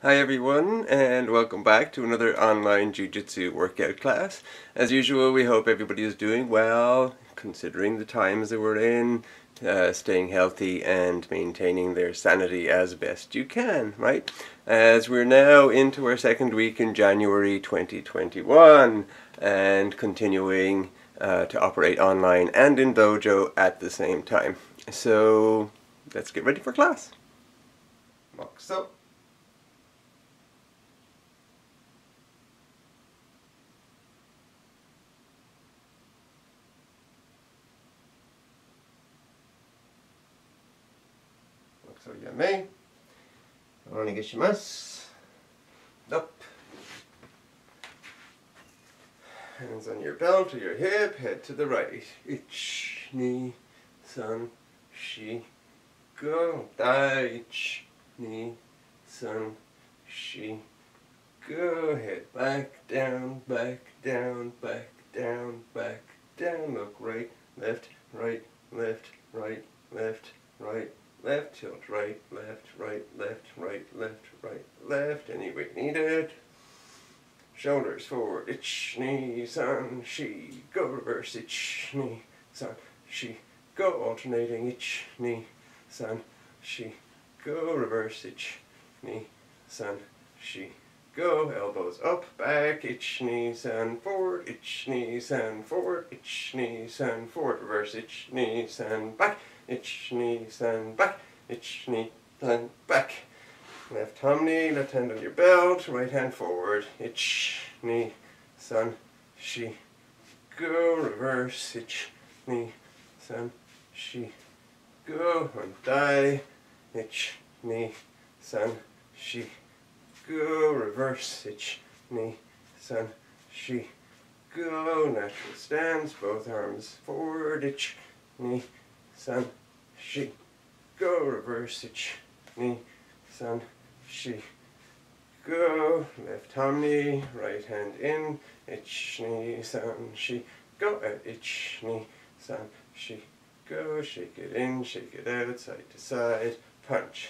Hi everyone, and welcome back to another online Jujitsu workout class. As usual, we hope everybody is doing well, considering the times that we're in, staying healthy and maintaining their sanity as best you can, right? As we're now into our second week in January 2021 and continuing to operate online and in dojo at the same time. So let's get ready for class. Box up. So yame. Onegaishimasu. Up. Hands on your belt or your hip, head to the right. Ich, ni, san, shi, go. Dai, ich, ni, san, shi, go. Head back, down, back, down, back, down, back, down. Look right, left, right, left, right, left, right, left, tilt right, left, right, left, right, left, right, left, any way needed. Shoulders forward, ich, ni, san, shi, go, reverse, ich, ni, san, shi, go, alternating, ich, ni, san, shi, go, reverse, ich, ni, san, shi, go, elbows up, back, ich, ni, san, forward, ich, ni, san, forward, ich, ni, san, forward, reverse, ich, ni, san, back, ich, ni, san, back, ich, ni, san, back. Left hamni, left hand on your belt, right hand forward, ich, ni, san, shi, go, reverse, ich, ni, san, shi, go, one die, ich, ni, san, shi, go, reverse, ich, ni, san, shi, go, natural stance, both arms forward, ich, ni, san, shi, go, reverse, ich, ni, san, shi, go, left hamni, right hand in, ich, ni, san, shi, go, ich, ni, san, shi, go, shake it in, shake it out, side to side, punch,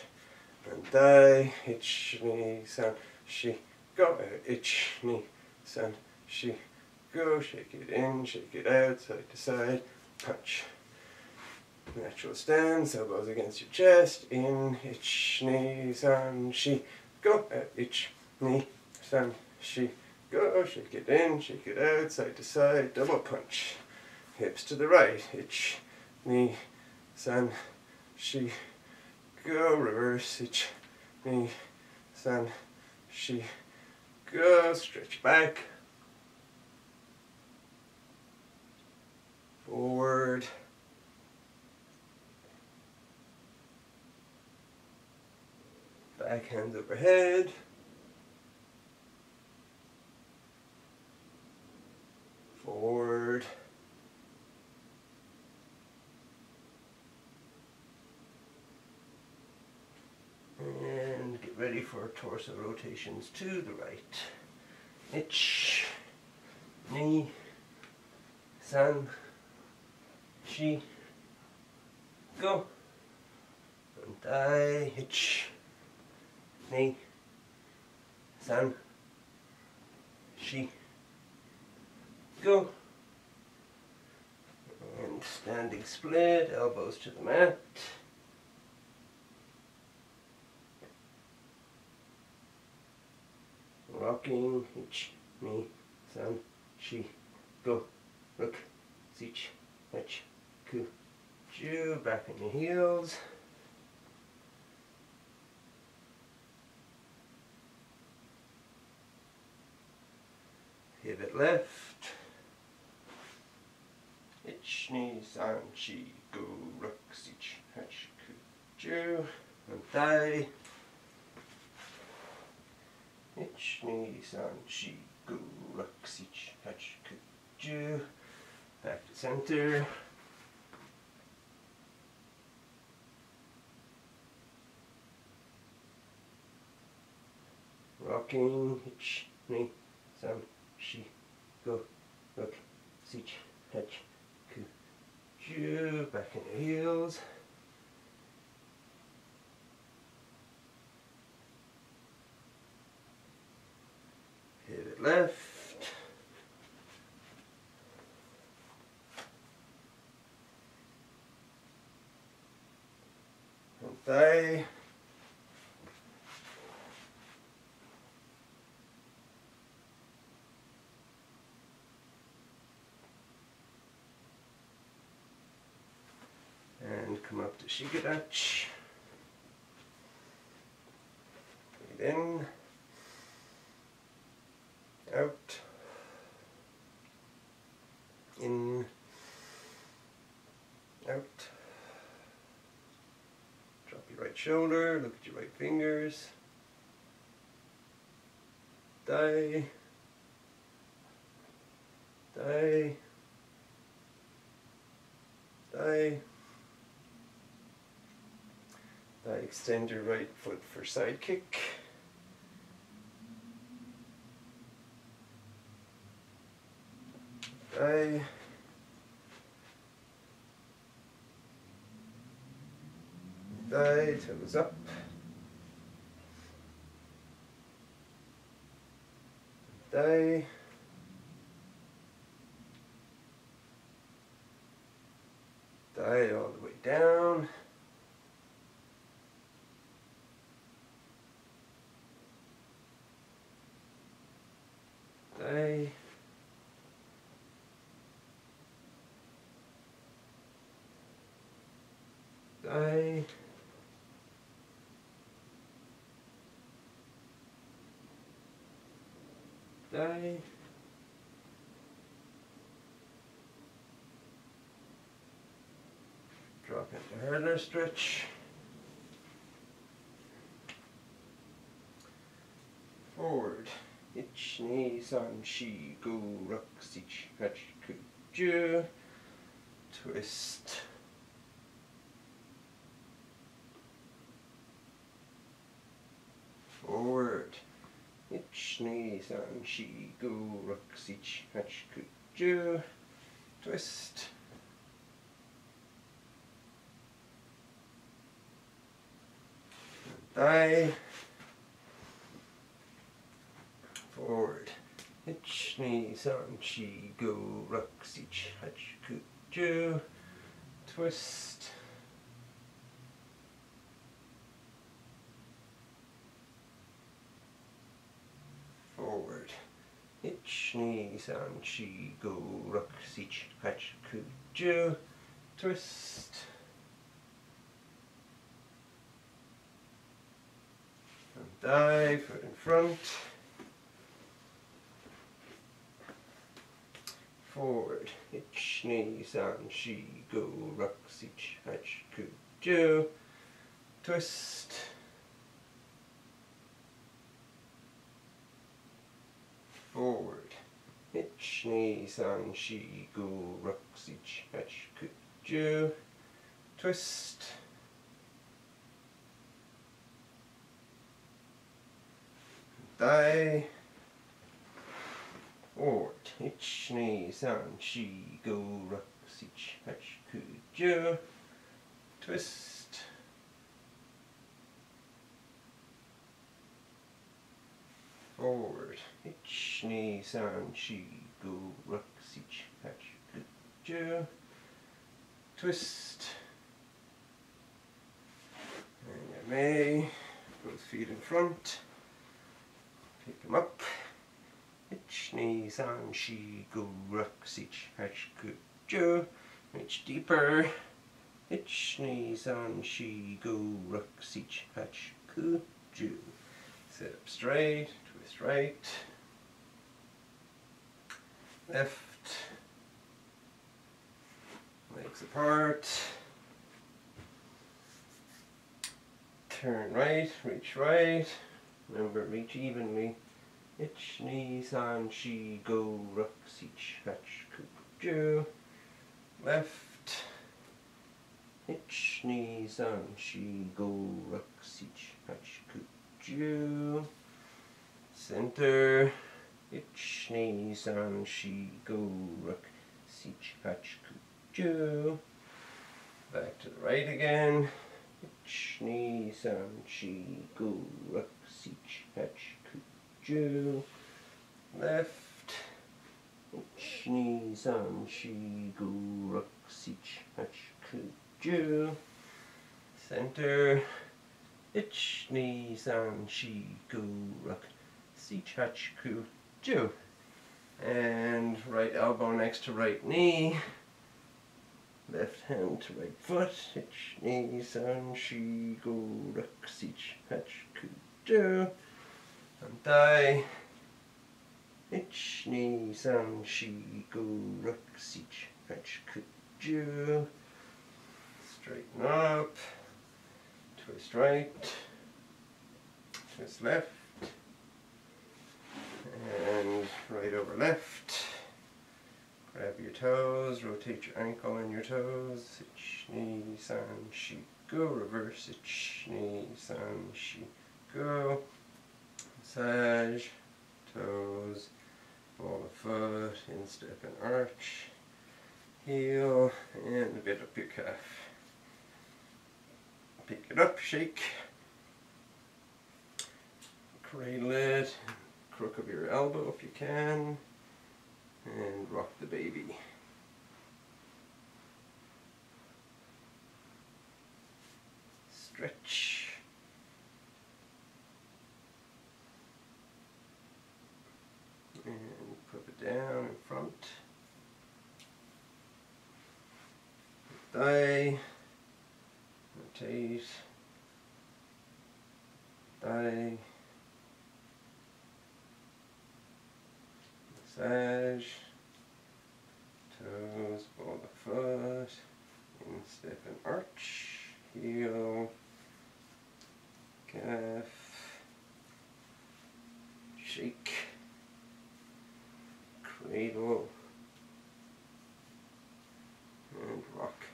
and die, ich, ni, san, shi, go, ich, ni, san, shi, go, shake it in, shake it out, side to side, punch. Natural stance, elbows against your chest, in, ich, ni, san, shi, go, ich, ni, san, shi, go, shake it in, shake it out, side to side, double punch. Hips to the right, ich, ni, san, shi, go, reverse, ich, ni, san, shi, go, stretch back, forward, back hands overhead, forward, and get ready for torso rotations to the right. Ich, ni, san, shi, go, and die, ich, ni, san, shi, go, and standing split, elbows to the mat, rocking, ich, ni, san, shi, go, look, sich, hech, ku, ju, back on your heels, pivot left, ich, ni, san, shi, go, rook, sich, hech, ku, ju, and thigh, ich, ni, san, shi, go, rook, sich, hech, ku, ju, back to center, rocking, ich, ni, san, shi, go, rook, sich, hech, ku, ju, back in your heels, left. And thigh. And come up to Shigadach. Breathe in. Out. In. Out. Drop your right shoulder, look at your right fingers. Thigh. Thigh. Thigh. Thigh. Extend your right foot for side kick. Thigh. Thigh, toes up. Thigh. Thigh all the way down. Thigh. Thigh. Thigh. Drop into hurdler stretch. Forward. Ich, ni, san, shi, go, ruk, sich, hach, ku, ju. Twist. Forward. Ich, ni, san, shi, go, ruk, sich, hach, ku, ju. Twist. Thigh. Forward. Ich, ni, san, shi, go, ruk, sich, hach, ku, ju. Twist. Forward. Ich, ni, san, shi, go, ruk, sich, hach, ku, ju. Twist. And thigh, foot in front. Forward. Ich, ni, san, shi, go, ruk, sich, hach, ku, ju. Twist. Forward. Ich, ni, san, shi, go, ruk, sich, hach, ku, ju. Twist. Thigh. Forward. Ich, ni, san, shi, go, ruk, sich, hach, ku, ju. Twist. Forward. Ich, ni, san, shi, go, ruk, sich, hach, ku, ju. Twist. And you may, both feet in front. Pick them up. Ich, ni, san, shi, go, ruk, sich, hach, ku, ju. Reach deeper. Ich, ni, san, shi, go, ruk, sich, hach, ku, ju. Sit up straight, twist right, left, legs apart, turn right, reach right, remember reach evenly. Ich, ni, san, shi, go, ruk, sich, hach, ku, ju. Left. Ich, ni, san, shi, go, ruk, sich, hach, ku, ju. Center. Ich, ni, san, shi, go, ruk, sich, hach, ku, ju. Back to the right again. Ich, ni, san, shi, go, ruk, sich, hach, ku, ju. left. Ich, ni, san, shi, gu, ruk, sich, hach, ku, ju. Center. Ich, ni, san, shi, gu, ruk, sich, hach, ku, ju. And right elbow next to right knee. Left hand to right foot. Ich, ni, san, shi, gu, ruk, sich, hach, ku, ju. And thigh. Ich, ni, san, shi, gu, ruk, sich, hach, ku, ju. Straighten up. Twist right. Twist left. And right over left. Grab your toes, rotate your ankle and your toes. Ich, ni, san, shi, go. Reverse. Ich, ni, san, shi, go. Massage. Toes. Ball of foot. Instep and arch. Heel. And a bit up your calf. Pick it up, shake. Cradle it. Crook of your elbow if you can. And rock the baby. Stretch. And put it down in front. Thigh. Rotate. Thigh. Massage. Toes, ball of foot. Instep and arch. Heel. Calf. Shake. Cradle. And rock.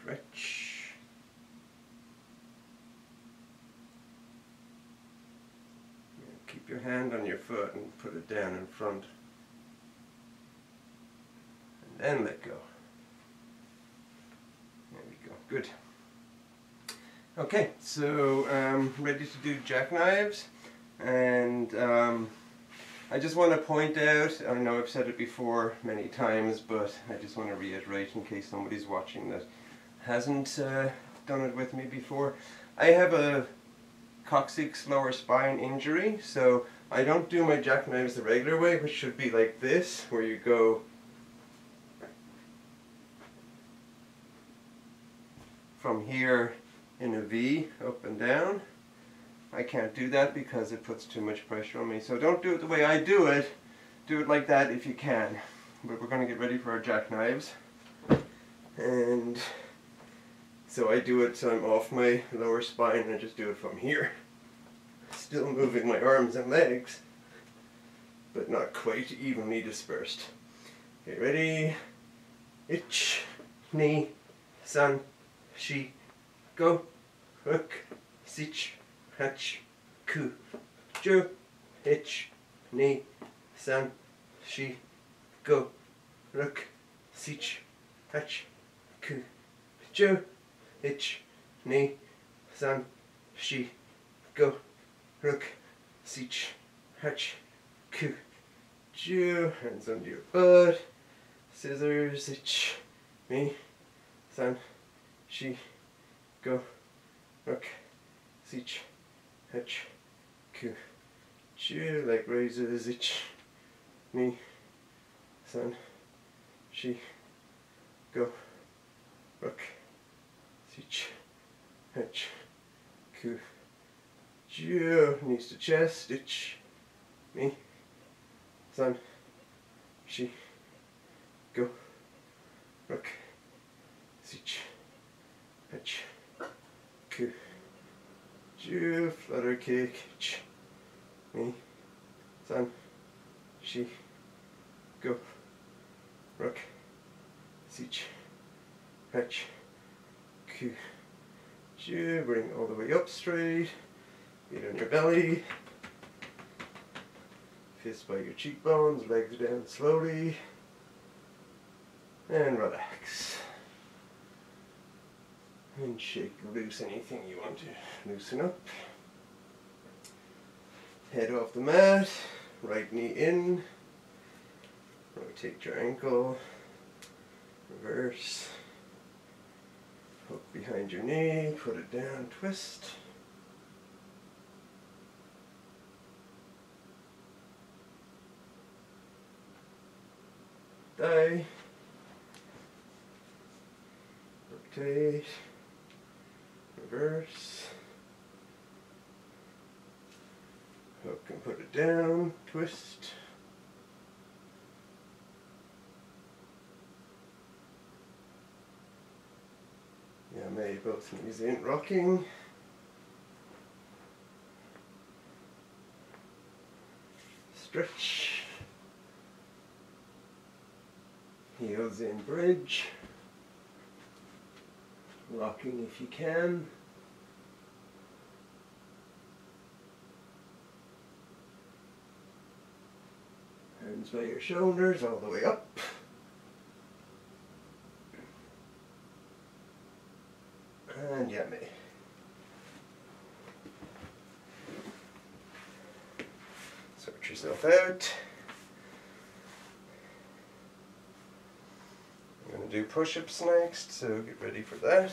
Stretch. Keep your hand on your foot and put it down in front. And then let go. There we go. Good. Okay, so ready to do jackknives. And I just want to point out, I know I've said it before many times, but I just want to reiterate in case somebody's watching that hasn't done it with me before. I have a coccyx lower spine injury, so I don't do my jackknives the regular way, which should be like this, where you go from here in a V up and down. I can't do that because it puts too much pressure on me, so don't do it the way I do it. Do it like that if you can. But we're going to get ready for our jackknives, and so I do it so I'm off my lower spine, and I just do it from here. Still moving my arms and legs, but not quite evenly dispersed. Okay, ready? Ich, ni, san, shi, go. Ruk, sich, hach, ku, ju. Ich, ni, san, shi, go. Ruk, sich, hach, ku, ju. Ich, ni, san, shi, go. Ruk, sich, hach, ku, ju. Hands under your butt. Scissors. Ich, ni, san, shi, go. Ruk, sich, hach, ku, ju. Leg raises. Ich, ni, san, shi, go. Ruk, sich, hach, ku, ju. Knees to chest. Ich, ni, san, shi, go. Ruk, sich, hach, ku, ju. Flutter kick. Ich, ni, san, shi, go. Ruk, sich, hach, ku, ju. Bring all the way up straight. Feet on your belly. Fists by your cheekbones. Legs down slowly. And relax. And shake loose anything you want to loosen up. Head off the mat, right knee in, rotate your ankle, reverse, hook behind your knee, put it down, twist. Die, rotate, reverse, hook and put it down, twist. Yeah, maybe both knees in, rocking. Stretch. Heels in, bridge. Rocking if you can. Hands by your shoulders all the way up. And yummy. Sort yourself out. I'm going to do push-ups next, so get ready for that.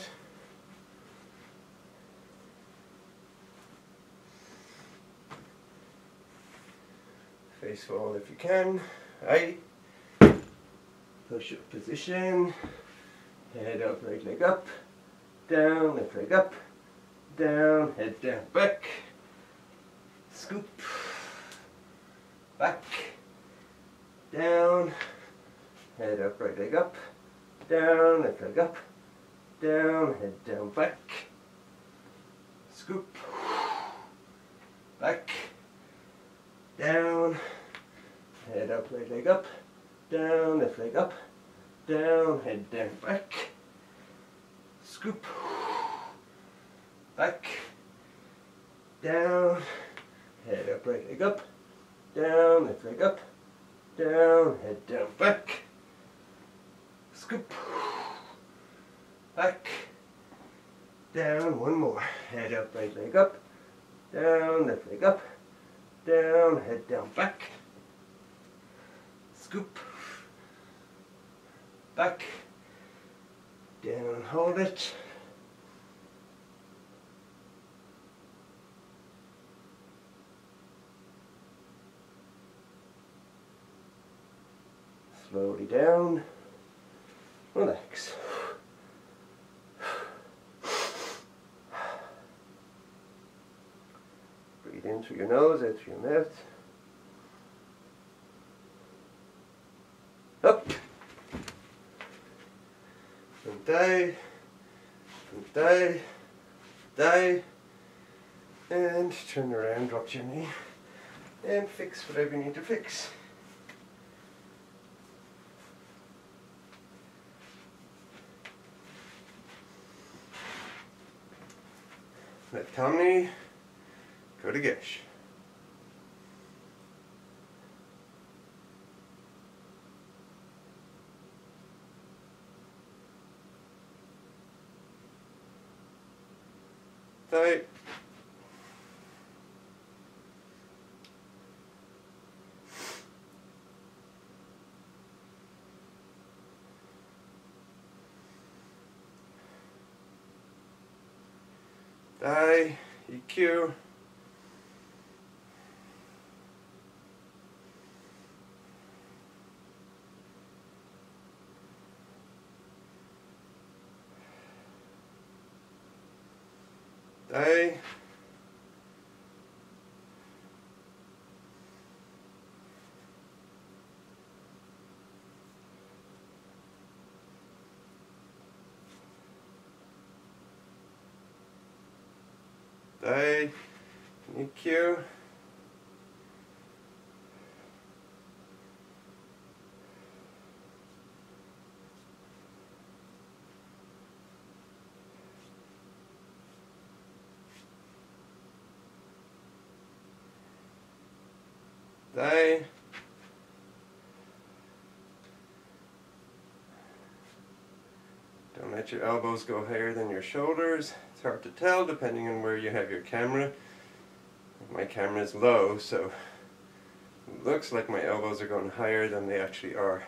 Face forward if you can. Aye. Push-up position. Head up, right leg up. Down, left leg up. Down, head down, back. Scoop. Back. Down. Head up, right leg up. Down, left leg up. Down, head down, back. Scoop. Back. Down. Head up, right leg up. Down, left leg up. Down, head down, back. Scoop. Back. Down. Head up, right leg up. Down, left leg up. Down, head down, back. Scoop. Back. Down, one more. Head up, right leg up. Down, left leg up. Down, head down, back. Scoop. Back. Down, hold it. Slowly down. Relax. Breathe in through your nose, out through your mouth. Up. And die. And die. Die. And turn around, drop your knee. And fix whatever you need to fix. Left thumb knee, go to gesh. Tight. Die, EQ. Die. Die, EQ. Die. Don't let your elbows go higher than your shoulders. It's hard to tell depending on where you have your camera. my camera's low, so it looks like my elbows are going higher than they actually are.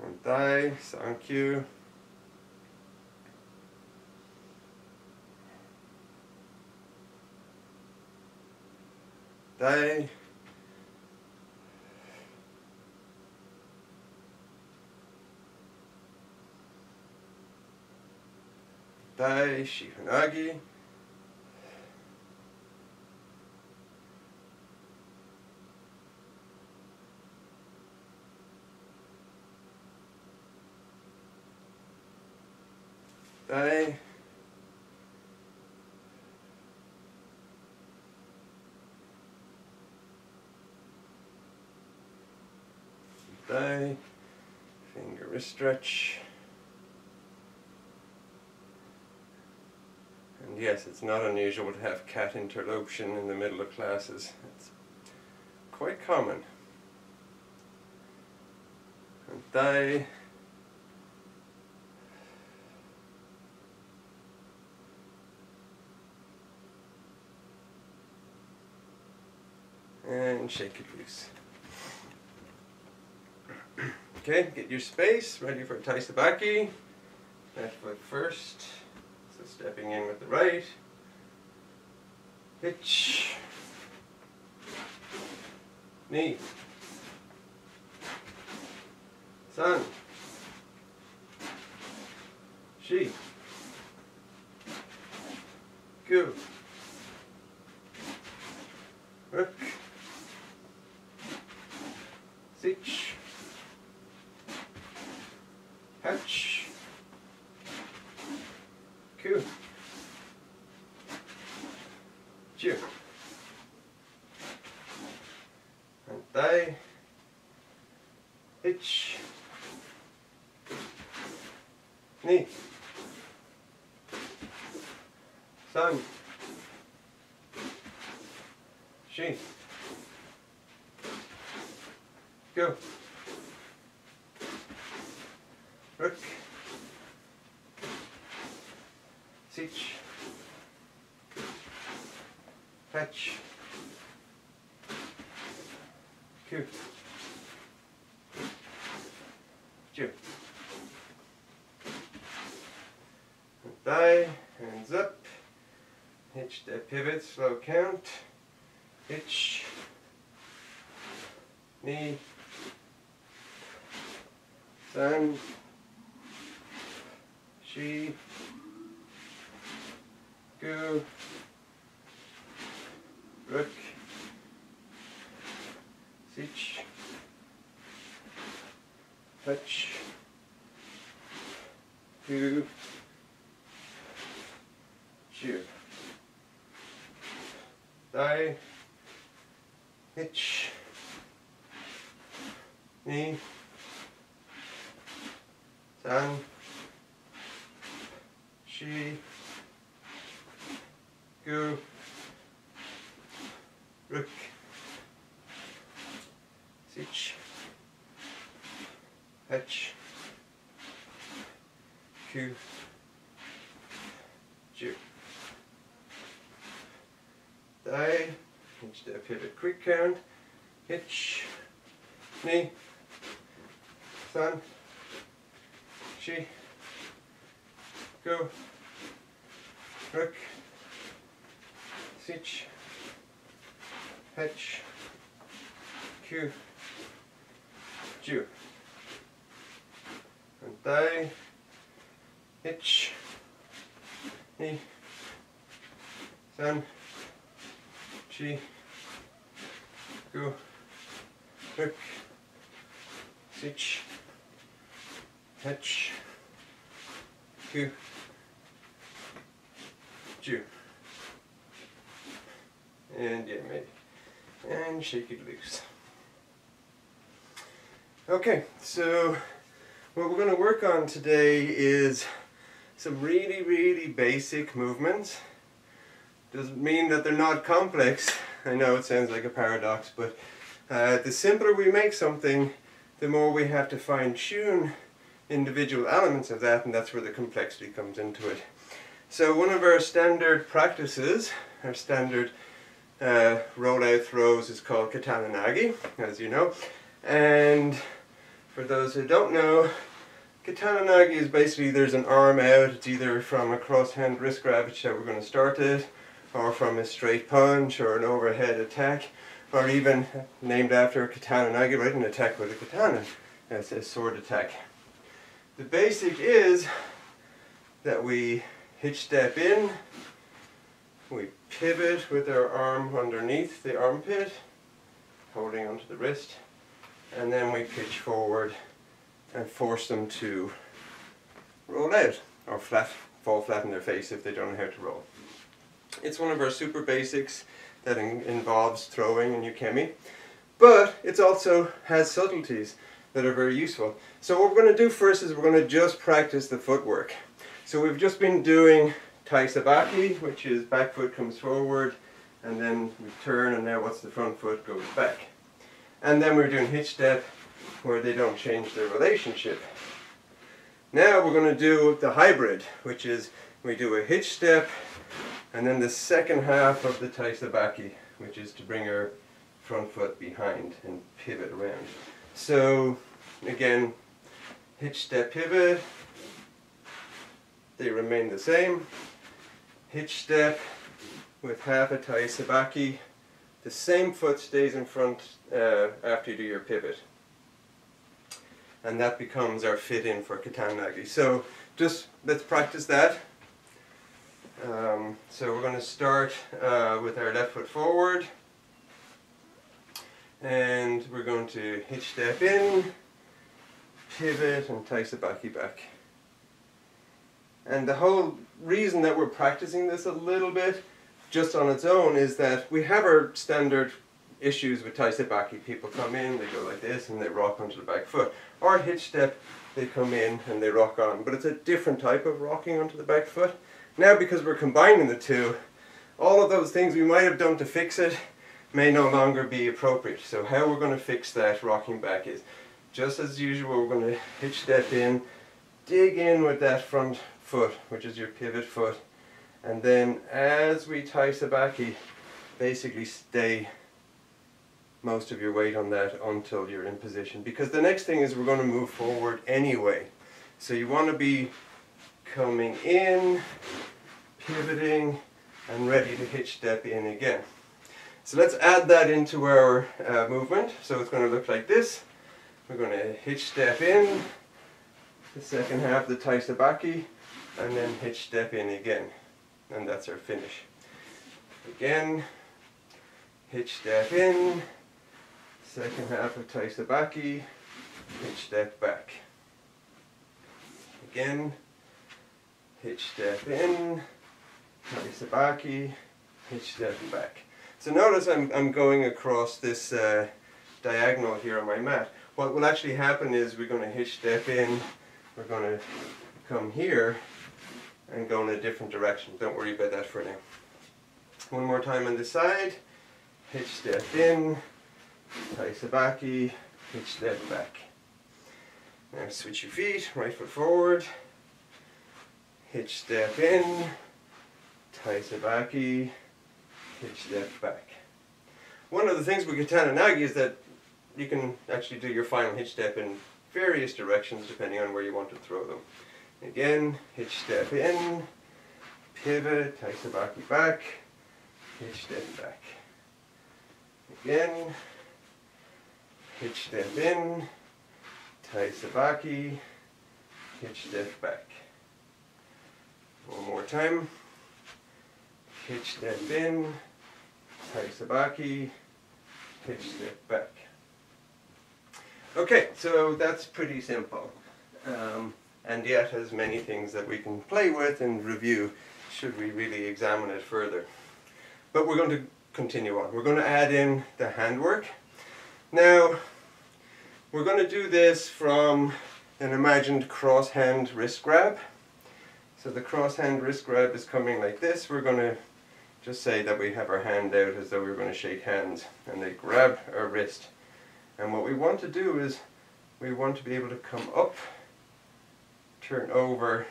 And thigh, thank you. Thigh. Thigh, Shihanagi. Thigh. Thigh. Finger wrist stretch. And yes, it's not unusual to have cat interlocution in the middle of classes. It's quite common. And thigh. And shake it loose. Okay, get your space, ready for Tai Sabaki. Left foot first. So stepping in with the right. Hitch. Knee. Sun. Shi. Gu. Rook. Sich. Hatch. Ku. Ju. And thigh. Hitch. Knee. Sun. Shi. Go. Rook. Sich. Hatch. Ku. Ju. Thigh, hands up. Hitch that pivot, slow count. Hitch. Knee. Sun. Shi. Gu. Rook. Sich. Hatch. Ku. Ju. Thigh. Hitch. Knee. Sun. Shi. Gu. Rook. Sich. Hatch. Ku. Ju. Thigh. Hitch that pivot quick count. Hitch. Knee. Sun. Shi. Gu. Rook. Sich. Hatch. Ku. Ju. And thigh. Hitch. Knee. Sun. Shi. Gu. Rook. Sich. Hatch. Ku. Ju. And yeah, maybe. And shake it loose. Okay, so what we're going to work on today is some really basic movements. Doesn't mean that they're not complex. I know it sounds like a paradox, but the simpler we make something, the more we have to fine-tune individual elements of that, and that's where the complexity comes into it. So one of our standard practices, our standard rollout throws, is called katana nagi, as you know. And for those who don't know, katana nagi is basically, there's an arm out. It's either from a cross-hand wrist grab, which is how we're going to start it, or from a straight punch, or an overhead attack, or even named after katana nagi, right, an attack with a katana. That's a sword attack. The basic is that we hitch step in, we pivot with our arm underneath the armpit, holding onto the wrist, and then we pitch forward and force them to roll out, or fall flat on their face if they don't know how to roll. It's one of our super basics that involves throwing and ukemi, but it also has subtleties that are very useful. So what we're going to do first is we're going to just practice the footwork. So we've just been doing tai sabaki, which is back foot comes forward, and then we turn, and now what's the front foot goes back. And then we're doing hitch step, where they don't change their relationship. Now we're going to do the hybrid, which is we do a hitch step, and then the second half of the tai sabaki, which is to bring our front foot behind and pivot around. So again, hitch step pivot, they remain the same. Hitch step with half a tai sabaki, the same foot stays in front after you do your pivot. And that becomes our fit in for katana nagi. So just let's practice that. So we're going to start with our left foot forward, and we're going to hitch step in, pivot, and tai sabaki back. And the whole reason that we're practicing this a little bit just on its own is that we have our standard issues with tai sabaki. People come in, they go like this, and they rock onto the back foot. Or hitch step, they come in and they rock on. But it's a different type of rocking onto the back foot. Now, because we're combining the two, all of those things we might have done to fix it may no longer be appropriate. So how we're going to fix that rocking back is, just as usual, we're going to hitch step in, dig in with that front foot, which is your pivot foot, and then as we tai sabaki, basically stay most of your weight on that until you're in position, because the next thing is we're going to move forward anyway. So you want to be coming in, pivoting, and ready to hitch step in again. So let's add that into our movement. So it's going to look like this. We're going to hitch step in, the second half of the tai sabaki, and then hitch step in again. And that's our finish. Again, hitch step in, second half of tai sabaki, hitch step back. Again, hitch step in, tai sabaki, hitch step back. So notice I'm going across this diagonal here on my mat. What will actually happen is we're going to hitch step in, we're going to come here and go in a different direction. Don't worry about that for now. One more time on this side, hitch step in, tai sabaki, hitch step back. Now switch your feet, right foot forward, hitch step in, tai sabaki, hitch step back. One of the things with katana nagi is that you can actually do your final hitch step in various directions depending on where you want to throw them. Again, hitch step in, pivot, tai sabaki back, hitch step back. Again, hitch step in, tai sabaki, hitch step back. One more time. Hitch step in, tai sabaki, hitch step back. Okay, so that's pretty simple. And yet has many things that we can play with and review should we really examine it further. But we're going to continue on. We're going to add in the handwork. Now, we're going to do this from an imagined cross-hand wrist grab. So the cross-hand wrist grab is coming like this. We're going to just say that we have our hand out as though we were going to shake hands, and they grab our wrist. And what we want to do is we want to be able to come up turn over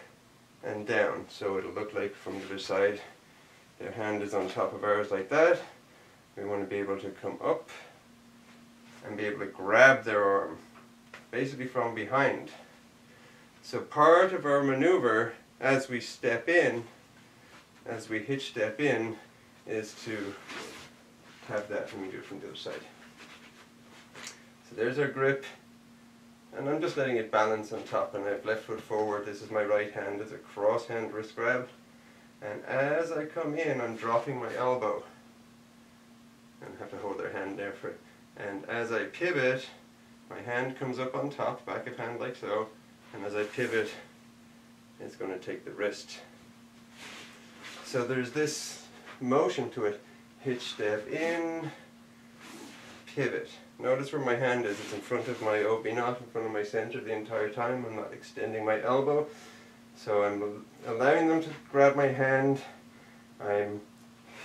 and down. So it'll look like from the other side, their hand is on top of ours like that. We want to be able to come up and be able to grab their arm, basically from behind. So part of our maneuver as we step in, as we hitch step in, is to have that when we do it from the other side. So there's our grip, and I'm just letting it balance on top, and I have left foot forward. This is my right hand, it's a cross hand wrist grab, and as I come in I'm dropping my elbow and have to hold their hand there for it. And as I pivot, my hand comes up on top, back of hand like so, and as I pivot, it's going to take the wrist. So there's this motion to it. Hitch step in, pivot. Notice where my hand is. It's in front of my OB knot, in front of my center the entire time. I'm not extending my elbow. So I'm allowing them to grab my hand. I'm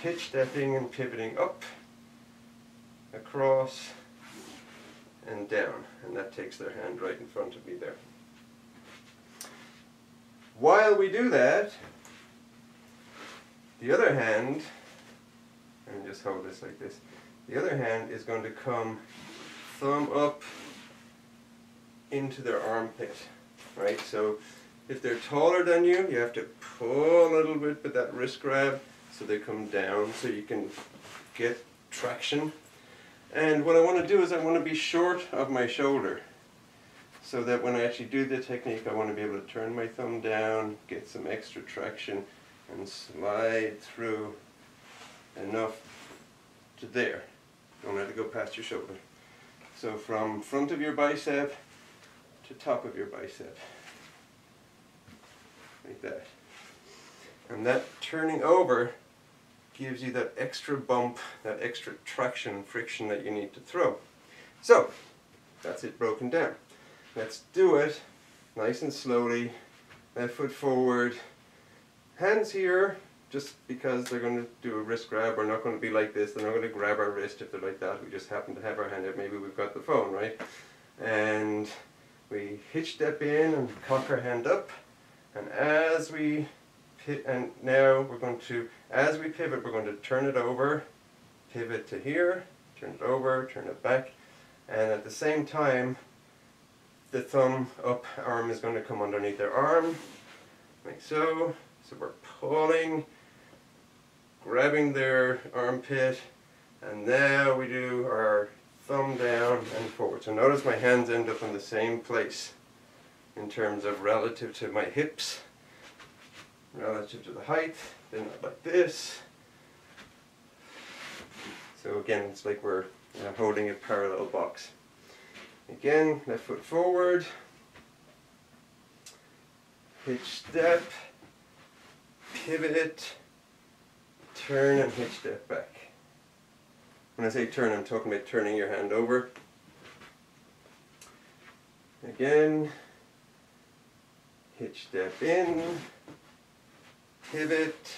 hitch stepping and pivoting up, across, and down. And that takes their hand right in front of me there. While we do that, the other hand, and just hold this like this, the other hand is going to come thumb up into their armpit, right? So if they're taller than you, you have to pull a little bit with that wrist grab so they come down so you can get traction. And what I want to do is I want to be short of my shoulder, so that when I actually do the technique, I want to be able to turn my thumb down, get some extra traction, and slide through enough to there. Don't let it go past your shoulder. So from front of your bicep to top of your bicep, like that. And that turning over gives you that extra bump, that extra traction, friction that you need to throw. So that's it broken down. Let's do it nice and slowly. Left foot forward. Hands here, just because they're going to do a wrist grab. We're not going to be like this. They're not going to grab our wrist if they're like that. We just happen to have our hand out. Maybe we've got the phone, right? And we hitch step in and cock our hand up. And as we and now we're going to, as we pivot, we're going to turn it over, pivot to here, turn it over, turn it back, and at the same time, the thumb up arm is going to come underneath their arm, like so. So we're pulling, grabbing their armpit, and now we do our thumb down and forward. So notice my hands end up in the same place in terms of relative to my hips, relative to the height. They're not like this. So again, it's like we're holding a parallel box. Again, left foot forward, hitch step, pivot, turn and hitch step back. When I say turn, I'm talking about turning your hand over. Again, hitch step in, pivot,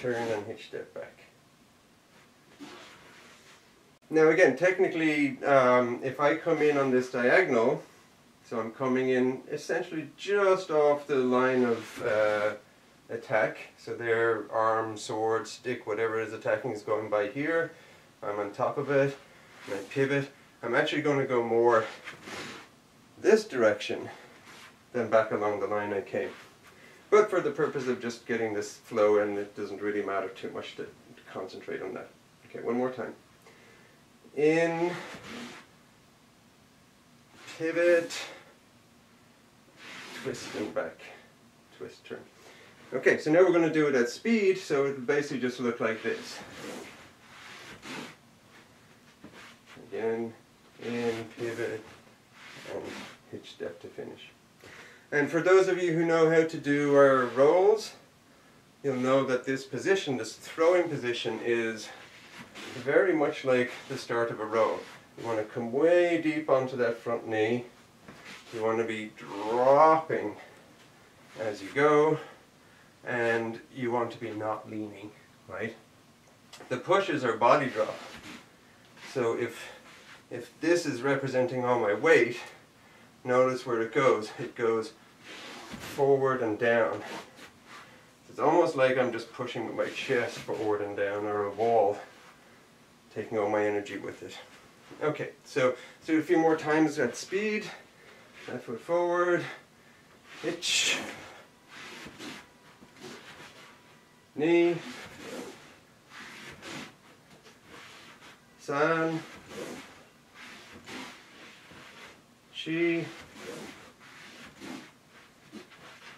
turn and hitch step back. Now again, technically, if I come in on this diagonal, so I'm coming in essentially just off the line of attack, so their arm, sword, stick, whatever is attacking is going by here, I'm on top of it, and I pivot. I'm actually going to go more this direction than back along the line I came. But for the purpose of just getting this flow in, it doesn't really matter too much to concentrate on that. Okay, one more time. In, pivot, twist and back, twist, turn. Okay, so now we're going to do it at speed, so it'll basically just look like this. Again, in, pivot, and hitch step to finish. And for those of you who know how to do our rolls, you'll know that this position, this throwing position, is very much like the start of a roll. You want to come way deep onto that front knee. You want to be dropping as you go, and you want to be not leaning, right? The pushes are body drop. So if this is representing all my weight, notice where it goes. It goes forward and down. It's almost like I'm just pushing with my chest forward and down, or a wall, taking all my energy with it. Okay, so let's do it a few more times at speed. Left foot forward, hitch, knee, san, chi,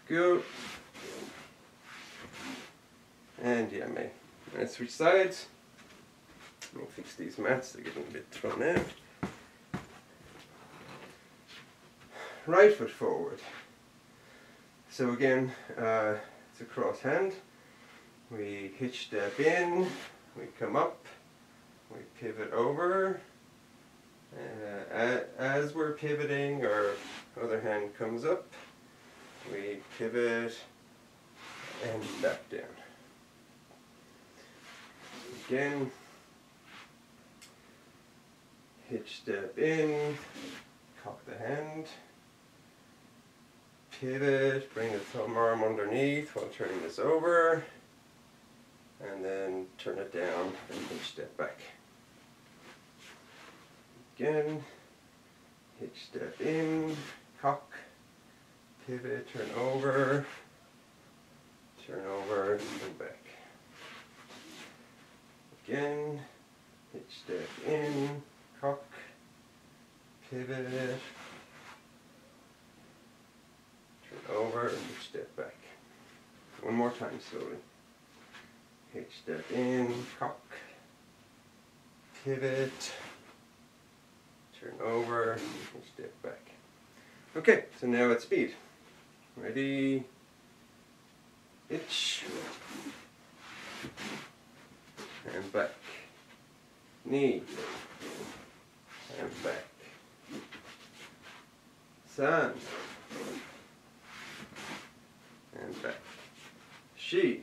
go, and yame. And switch sides. Let me fix these mats, they're getting a bit thrown out. Right foot forward. So again, it's a cross hand. We hitch step in, we come up, we pivot over. As we're pivoting, our other hand comes up, we pivot and back down. Again, hitch step in, cock the hand, pivot, bring the thumb arm underneath while turning this over, and then turn it down and hitch step back. Again, hitch step in, cock, pivot, turn over, and back. Again, hitch step in, cock, pivot, turn over, and hitch step back. One more time slowly. Hitch step in, cock, pivot, turn over, and hitch step back. Okay, so now at speed. Ready, hitch, and back, knee, and back, san, and back, chi,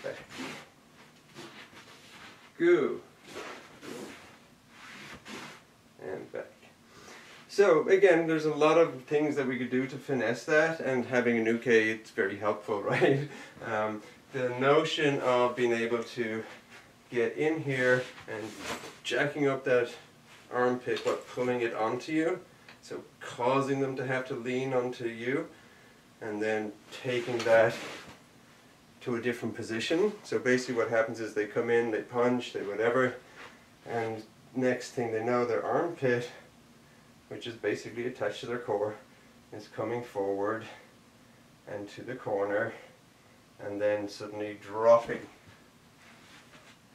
back, gu, and back. So again, there's a lot of things that we could do to finesse that, and having an uke, it's very helpful, right? The notion of being able to get in here and jacking up that armpit but pulling it onto you, so causing them to have to lean onto you, and then taking that to a different position. So basically what happens is they come in, they punch, they whatever, and next thing they know, their armpit, which is basically attached to their core, is coming forward and to the corner, and then suddenly dropping.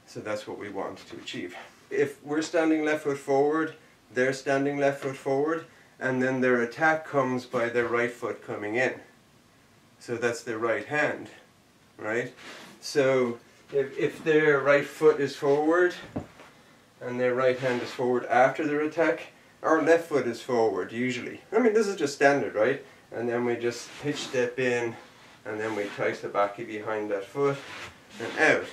So that's what we want to achieve. If we're standing left foot forward, they're standing left foot forward, and then their attack comes by their right foot coming in. So that's their right hand, right? So if their right foot is forward and their right hand is forward after their attack, our left foot is forward usually. I mean, this is just standard, right? And then we just hitch step in, and then we tice the backy behind that foot and out.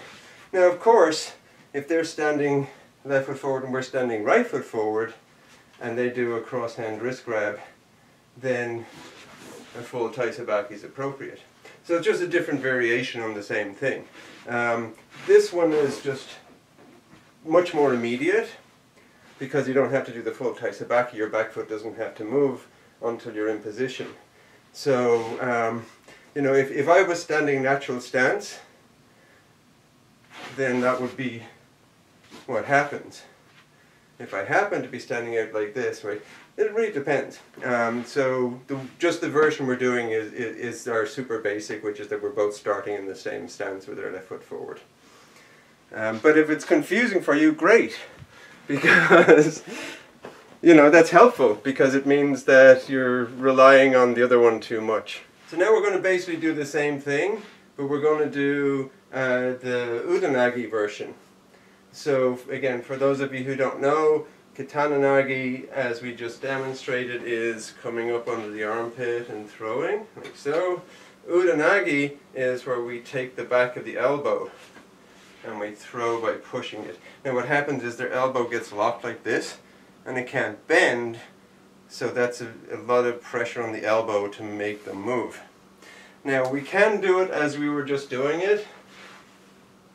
Now of course, if they're standing left foot forward and we're standing right foot forward, and they do a cross hand wrist grab, then a full taisabaki is appropriate. So it's just a different variation on the same thing. This one is just much more immediate, because you don't have to do the full taisabaki. Your back foot doesn't have to move until you're in position. So you know, if I was standing natural stance, then that would be what happens. If I happen to be standing out like this, right, it really depends. So just the version we're doing is our super basic, which is that we're both starting in the same stance with our left foot forward. But if it's confusing for you, great, because you know, that's helpful, because it means that you're relying on the other one too much. So now we're going to basically do the same thing, but we're going to do the udanagi version. So again, for those of you who don't know, katana nagi, as we just demonstrated, is coming up under the armpit and throwing, like so. Udanagi is where we take the back of the elbow and we throw by pushing it. Now what happens is their elbow gets locked like this, and it can't bend So that's a lot of pressure on the elbow to make them move. Now we can do it as we were just doing it,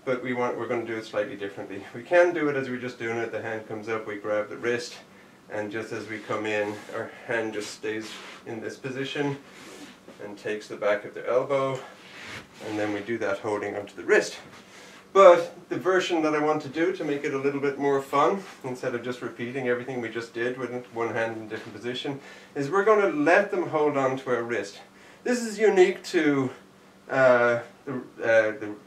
but we're going to do it slightly differently. We can do it as we're just doing it. The hand comes up, we grab the wrist, and just as we come in, our hand just stays in this position and takes the back of the elbow, and then we do that holding onto the wrist. But the version that I want to do to make it a little bit more fun, instead of just repeating everything we just did with one hand in a different position, is we're going to let them hold on to our wrist. This is unique to the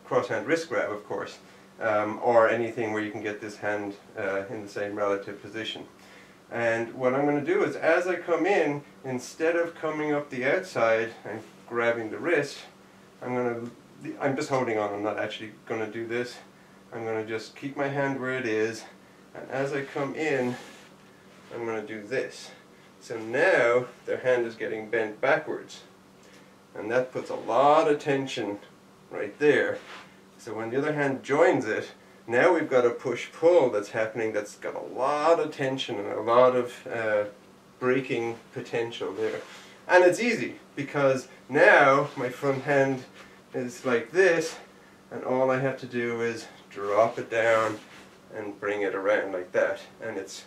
cross-hand wrist grab, of course, or anything where you can get this hand in the same relative position. And what I'm going to do is, as I come in, instead of coming up the outside and grabbing the wrist, I'm just holding on. I'm not actually going to do this. I'm going to just keep my hand where it is, and as I come in, I'm going to do this. So now their hand is getting bent backwards, and that puts a lot of tension right there. So when the other hand joins it, now we've got a push-pull that's happening that's got a lot of tension and a lot of breaking potential there. And it's easy, because now my front hand is like this, and all I have to do is drop it down and bring it around like that. And it's,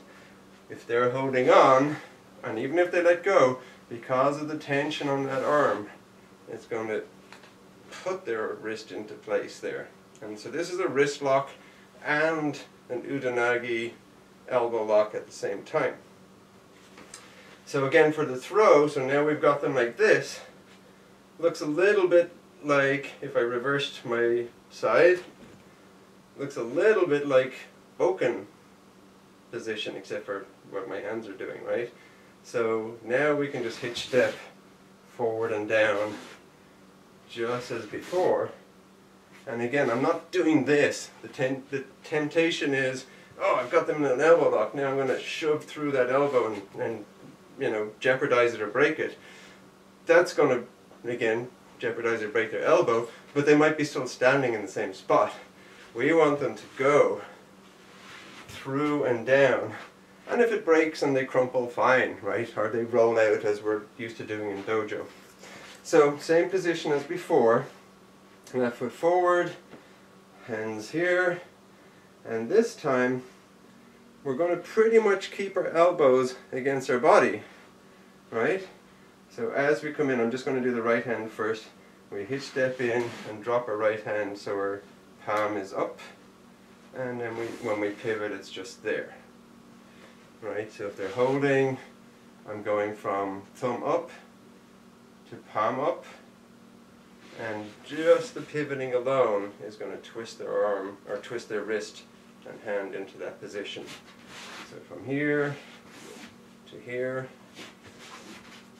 if they're holding on, and even if they let go, because of the tension on that arm, it's going to put their wrist into place there. And so this is a wrist lock and an udanagi elbow lock at the same time. So again, for the throw, so now we've got them like this. Looks a little bit like, if I reversed my side, looks a little bit like Boken position, except for what my hands are doing, right? So now we can just hitch step forward and down just as before. And again, I'm not doing this. The temptation is, oh, I've got them in an elbow lock, now I'm going to shove through that elbow and you know, jeopardize it or break it. That's going to, again, jeopardize or break their elbow, but they might be still standing in the same spot. We want them to go through and down, and if it breaks and they crumple, fine, right? Or they roll out as we're used to doing in dojo. So same position as before, left foot forward, hands here, and this time we're going to pretty much keep our elbows against our body, right? So as we come in, I'm just going to do the right hand first. We hitch step in and drop our right hand so our palm is up, and then when we pivot, it's just there, right? So if they're holding, I'm going from thumb up to palm up, and just the pivoting alone is going to twist their arm, or twist their wrist and hand into that position. So from here to here.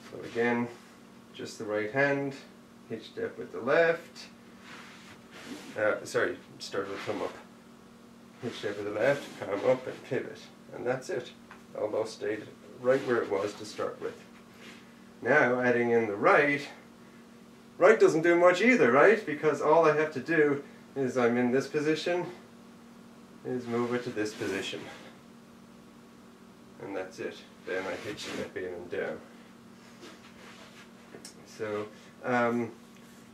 So again, just the right hand, hitch step with the left, start with thumb up. Hitch step with the left, palm up and pivot. And that's it. Elbow stayed right where it was to start with. Now adding in the right doesn't do much either, right? Because all I have to do is, I'm in this position, is move it to this position. And that's it. Then I hitch step in and down. So,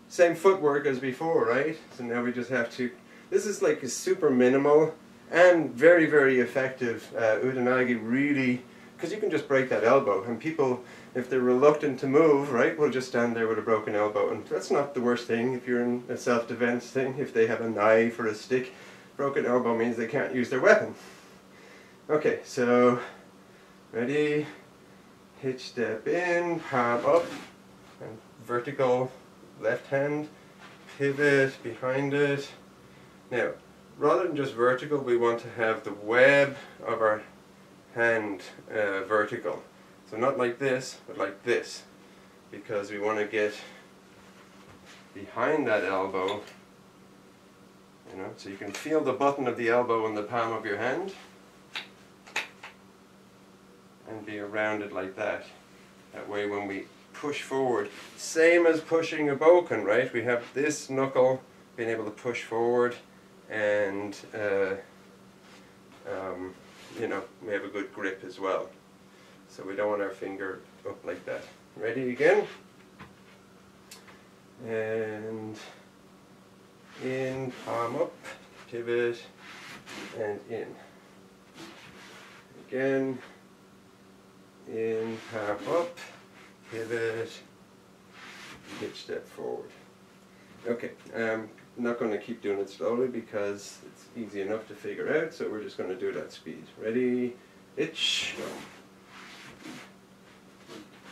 same footwork as before, right? So now we just have to, this is like a super minimal and very, very effective udanagi, really, because you can just break that elbow, and people, if they're reluctant to move, right, will just stand there with a broken elbow, and that's not the worst thing if you're in a self-defense thing. If they have a knife or a stick, broken elbow means they can't use their weapon. Okay, so, ready, hitch step in, palm up, and vertical left hand, pivot behind it. Now, rather than just vertical, we want to have the web of our hand vertical. So not like this, but like this, because we want to get behind that elbow, you know, so you can feel the button of the elbow in the palm of your hand, and be around it like that. That way when we push forward, same as pushing a boken, right? We have this knuckle being able to push forward, and you know, we have a good grip as well. So we don't want our finger up like that. Ready again? And in, palm up, pivot, and in. Again, in, palm up, pivot, hitch step forward. Okay, I'm not going to keep doing it slowly because it's easy enough to figure out, so we're just going to do it at speed. Ready, hitch, go.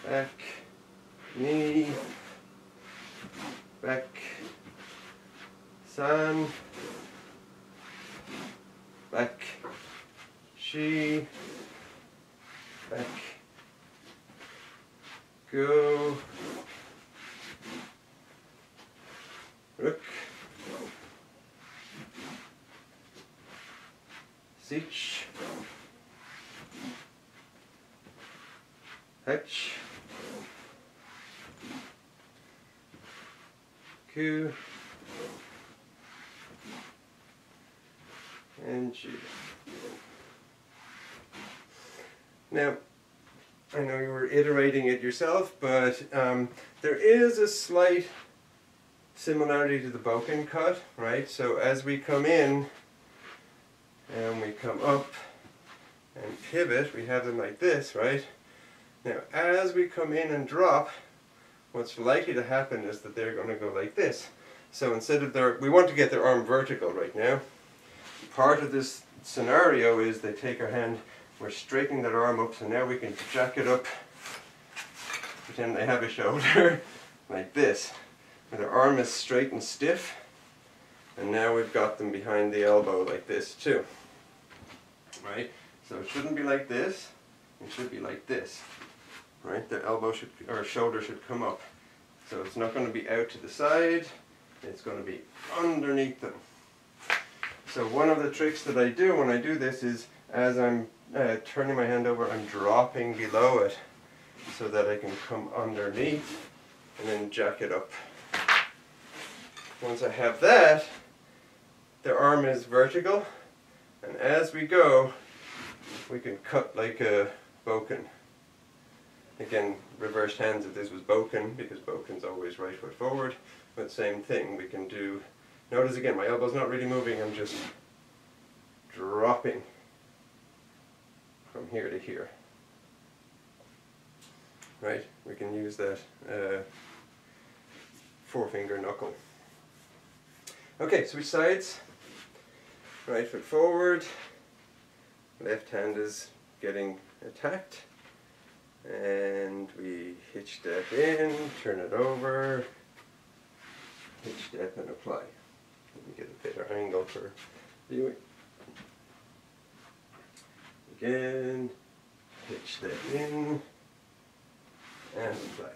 Back, knee, back, san, back, shi, back, go, rook, sich, hatch, ku, and G. Now, I know you were iterating it yourself, but there is a slight similarity to the bokken cut, right? So as we come in and we come up and pivot, we have them like this, right? Now, as we come in and drop, what's likely to happen is that they're going to go like this. So instead of we want to get their arm vertical right now. Part of this scenario is they take our hand, we're straightening their arm up, so now we can jack it up, pretend they have a shoulder, like this. And their arm is straight and stiff, and now we've got them behind the elbow like this too. Right? So it shouldn't be like this, it should be like this. Right? Their elbow should, or shoulder should come up. So it's not going to be out to the side, it's going to be underneath them. So one of the tricks that I do when I do this is, as I'm turning my hand over, I'm dropping below it so that I can come underneath and then jack it up. Once I have that, their arm is vertical, and as we go, we can cut like a bokken. Again, reversed hands if this was bokken, because bokken's always right foot forward, but same thing, we can do. Notice again, my elbow's not really moving, I'm just dropping from here to here. Right? We can use that forefinger knuckle. Okay, switch sides. Right foot forward, left hand is getting attacked, and we hitch step in, turn it over, hitch step and apply. Let me get a better angle for viewing. Again, hitch step in and apply.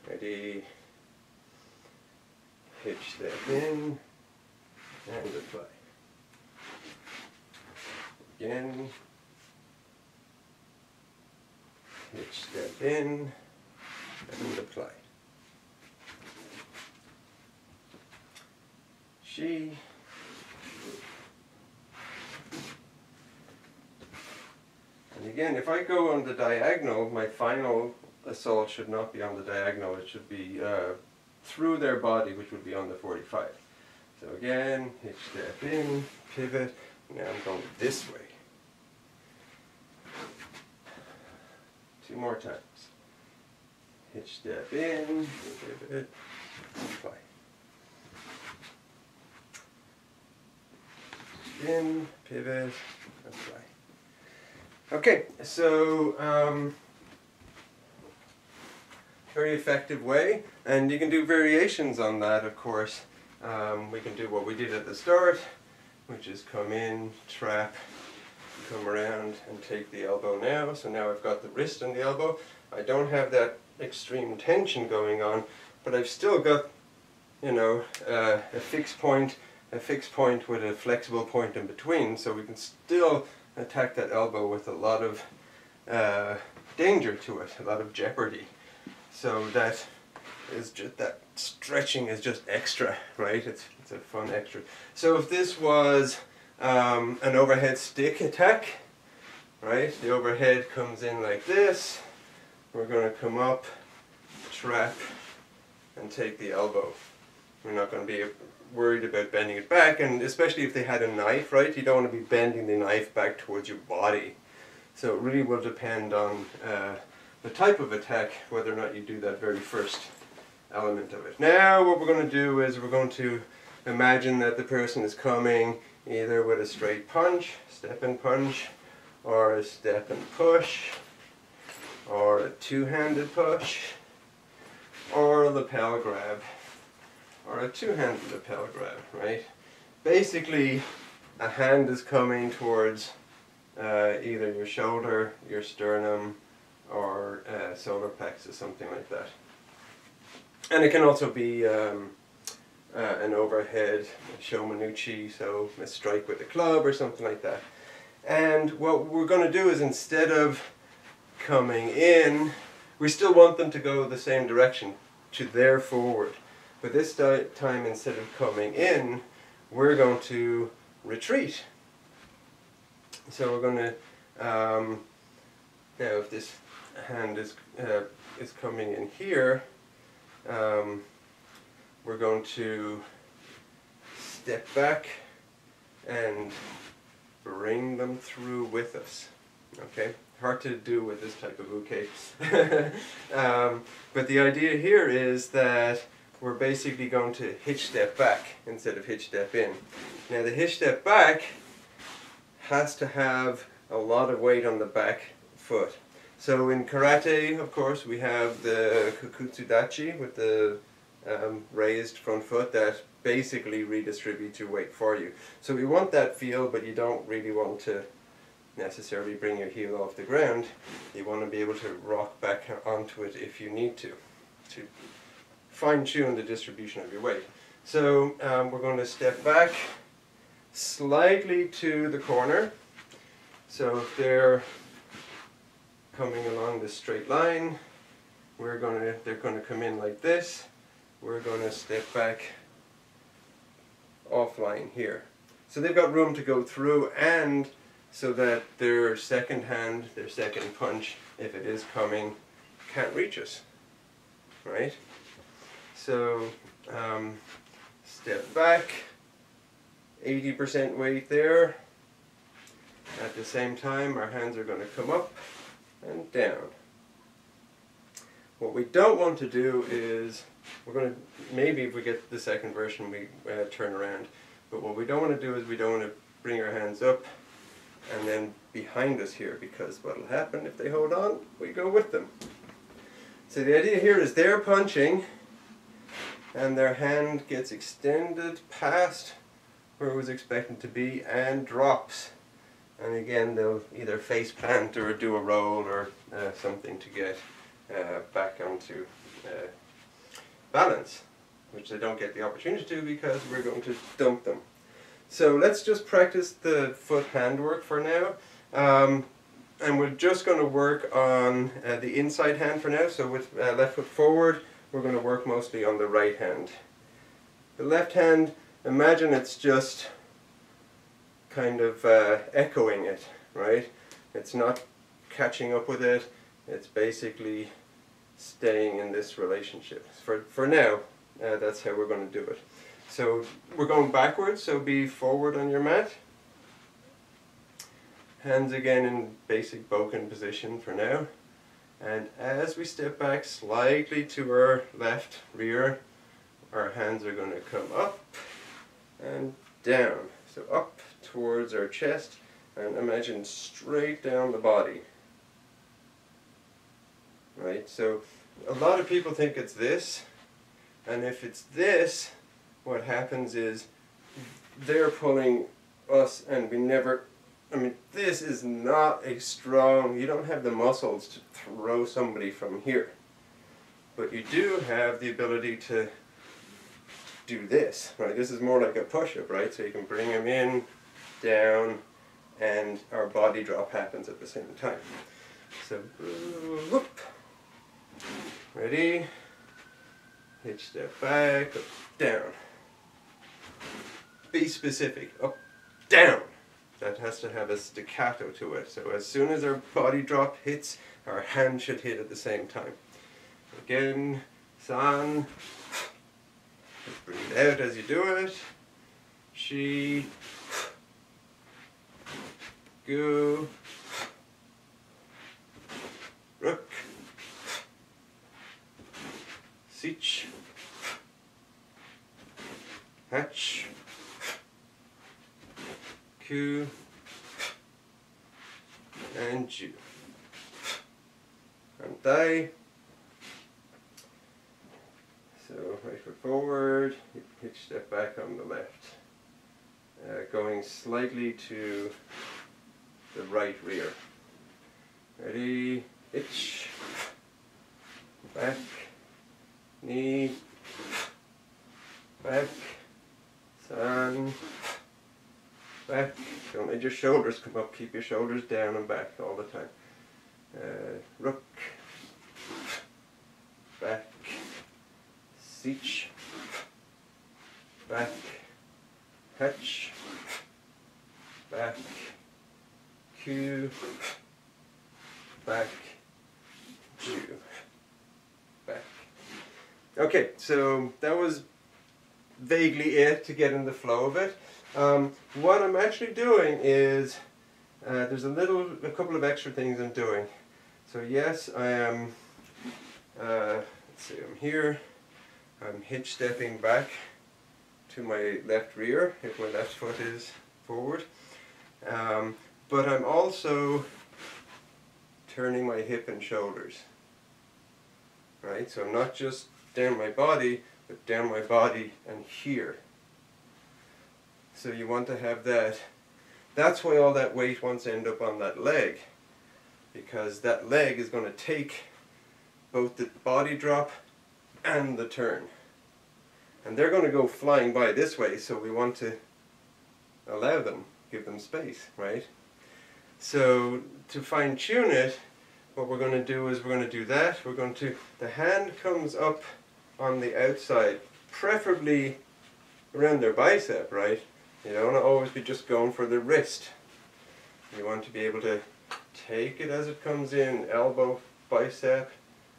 Ready, hitch step in and apply. Again, hitch step in and apply. She, and again, if I go on the diagonal, my final assault should not be on the diagonal, it should be through their body, which would be on the 45. So again, hitch step in, pivot, now I'm going this way. 2 more times. Hitch step in, pivot, apply. In, pivot, apply. Okay, so very effective way, and you can do variations on that, of course. We can do what we did at the start, which is come in, trap, come around and take the elbow now. So now I've got the wrist and the elbow. I don't have that extreme tension going on, but I've still got, you know, a fixed point with a flexible point in between, so we can still attack that elbow with a lot of danger to it, a lot of jeopardy. So that is just, that stretching is just extra, right? It's a fun extra. So if this was an overhead stick attack, right? The overhead comes in like this. We're going to come up, trap, and take the elbow. We're not going to be worried about bending it back, and especially if they had a knife, right? You don't want to be bending the knife back towards your body. So it really will depend on the type of attack, whether or not you do that very first element of it. Now what we're going to do is we're going to imagine that the person is coming either with a straight punch, step and punch, or a step and push, or a two-handed push, or a lapel grab, or a two-handed lapel grab, right? Basically, a hand is coming towards either your shoulder, your sternum, or solar plexus, something like that. And it can also be an overhead shomanuchi, so a strike with a club or something like that. And what we're going to do is, instead of coming in, we still want them to go the same direction, to their forward. But this time, instead of coming in, we're going to retreat. So we're going to, now if this hand is coming in here, we're going to step back and bring them through with us. Okay? Hard to do with this type of uke. But the idea here is that we're basically going to hitch step back instead of hitch step in. Now the hitch step back has to have a lot of weight on the back foot. So in karate, of course, we have the kukutsudachi with the raised front foot that basically redistributes your weight for you. So we want that feel, but you don't really want to necessarily bring your heel off the ground. You want to be able to rock back onto it if you need to fine-tune the distribution of your weight. So we're going to step back slightly to the corner. So if they're coming along this straight line, they're going to come in like this. We're going to step back offline here. So they've got room to go through, and so that their second hand, their second punch, if it is coming, can't reach us, right? So step back, 80% weight there. At the same time, our hands are going to come up and down. What we don't want to do is, we're going to, maybe if we get the second version, we turn around. But what we don't want to do is, we don't want to bring our hands up and then behind us here, because what will happen if they hold on, we go with them. So the idea here is they're punching and their hand gets extended past where it was expected to be and drops. And again, they'll either face plant or do a roll or something to get back onto balance, which they don't get the opportunity to because we're going to dump them. So let's just practice the foot hand work for now. And we're just going to work on the inside hand for now. So with left foot forward, we're going to work mostly on the right hand. The left hand, imagine it's just kind of echoing it, right? It's not catching up with it. It's basically staying in this relationship. For now, that's how we're going to do it. So we're going backwards, so be forward on your mat. Hands again in basic boken position for now. And as we step back slightly to our left rear, our hands are going to come up and down. So up towards our chest, and imagine straight down the body. Right, so a lot of people think it's this, and if it's this, what happens is they're pulling us and we never, I mean, this is not a strong, you don't have the muscles to throw somebody from here. But you do have the ability to do this, right? This is more like a push-up, right? So you can bring them in, down, and our body drop happens at the same time. So, whoop. Ready? Hitch step back, up, down. Be specific, up, down. That has to have a staccato to it. So as soon as our body drop hits, our hand should hit at the same time. Again, san. Just breathe out as you do it. Shi. Gu. Ruk. Sich. Hatch. Ku. And Ju. And Dai. So right foot forward, hitch step back on the left. Going slightly to the right rear. Ready, hitch. Back. Knee. Back. San. Back. Don't let your shoulders come up. Keep your shoulders down and back all the time. Rook. Back. Sich. Back. Hatch. Back. Ku. Back. Ju. Back. Okay, so that was vaguely it to get in the flow of it. What I'm actually doing is there's a couple of extra things I'm doing. So yes, I am. Let's see, I'm here. I'm hitch stepping back to my left rear if my left foot is forward. But I'm also turning my hip and shoulders. Right? So I'm not just down my body, but down my body and here. So you want to have that. That's why all that weight wants to end up on that leg. Because that leg is going to take both the body drop and the turn. And they're going to go flying by this way, so we want to allow them, give them space, right? So to fine tune it, what we're going to do is we're going to do that. The hand comes up on the outside, preferably around their bicep, right? You don't want to always be just going for the wrist. You want to be able to take it as it comes in, elbow, bicep,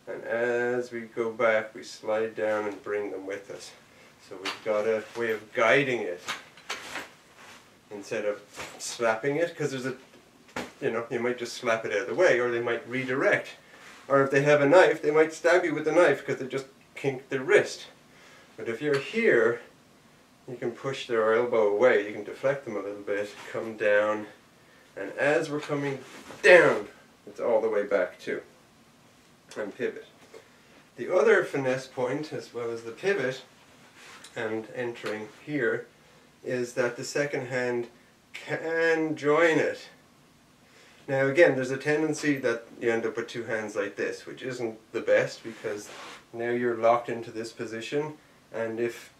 and as we go back, we slide down and bring them with us. So we've got a way of guiding it instead of slapping it, because there's you might just slap it out of the way, or they might redirect. Or if they have a knife, they might stab you with the knife because they just kinked their wrist. But if you're here, you can push their elbow away, you can deflect them a little bit, come down, and as we're coming down, it's all the way back too. And pivot. The other finesse point, as well as the pivot and entering here, is that the second hand can join it. Now again, there's a tendency that you end up with two hands like this, which isn't the best, because now you're locked into this position, and if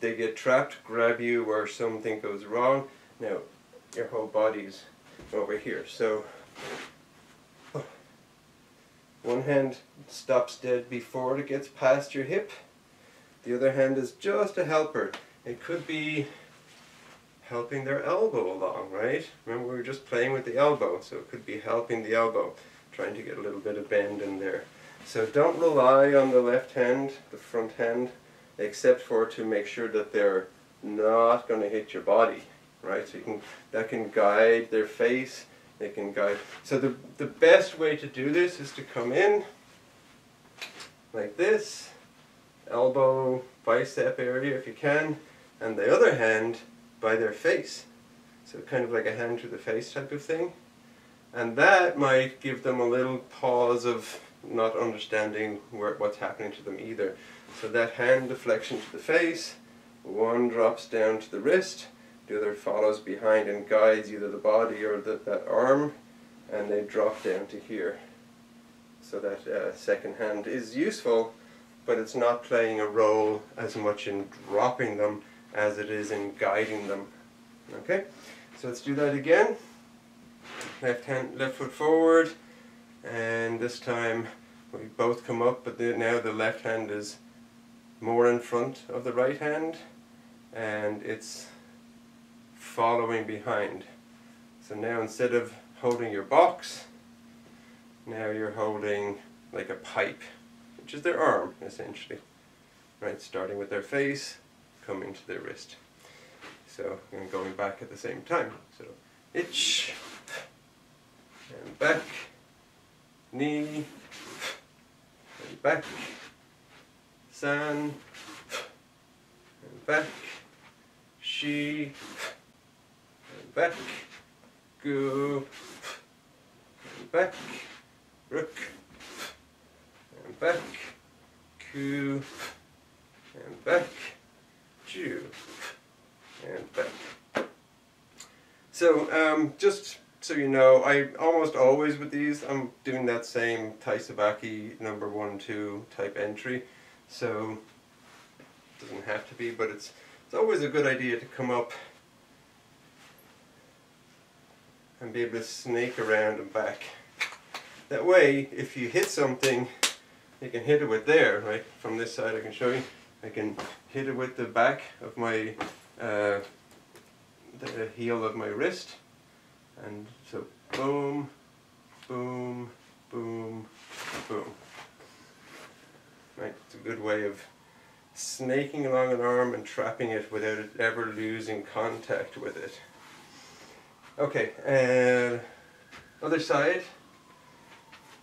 they get trapped, grab you, or something goes wrong, now your whole body's over here. So one hand stops dead before it gets past your hip. The other hand is just a helper. It could be helping their elbow along, right? Remember, we were just playing with the elbow, so it could be helping the elbow, trying to get a little bit of bend in there. So don't rely on the left hand, the front hand, except for to make sure that they're not going to hit your body, right? So that can guide their face. They can guide. So the best way to do this is to come in like this, elbow, bicep area if you can, and the other hand by their face. So kind of like a hand to the face type of thing. And that might give them a little pause of not understanding what's happening to them either. So that hand deflection to the face, one drops down to the wrist, the other follows behind and guides either the body or that arm, and they drop down to here. So that second hand is useful, but it's not playing a role as much in dropping them as it is in guiding them. Okay, so let's do that again. Left foot forward, and this time we both come up, but now the left hand is more in front of the right hand, and it's following behind. So now instead of holding your box, now you're holding like a pipe, which is their arm essentially, right? Starting with their face, coming to their wrist. So and going back at the same time. So itch, and back, knee, and back, san, and back, shi, and back, gu, and back, rook, and back, ku, and back, ju, and back. So just so you know, I almost always with these, I'm doing that same Taisabaki number 1, 2 type entry. So it doesn't have to be, but it's always a good idea to come up and be able to snake around and back. That way, if you hit something, you can hit it with there, right? From this side I can show you. I can hit it with the back of my, the heel of my wrist. And so boom, boom, boom, boom. Right, it's a good way of snaking along an arm and trapping it without it ever losing contact with it. Okay, and other side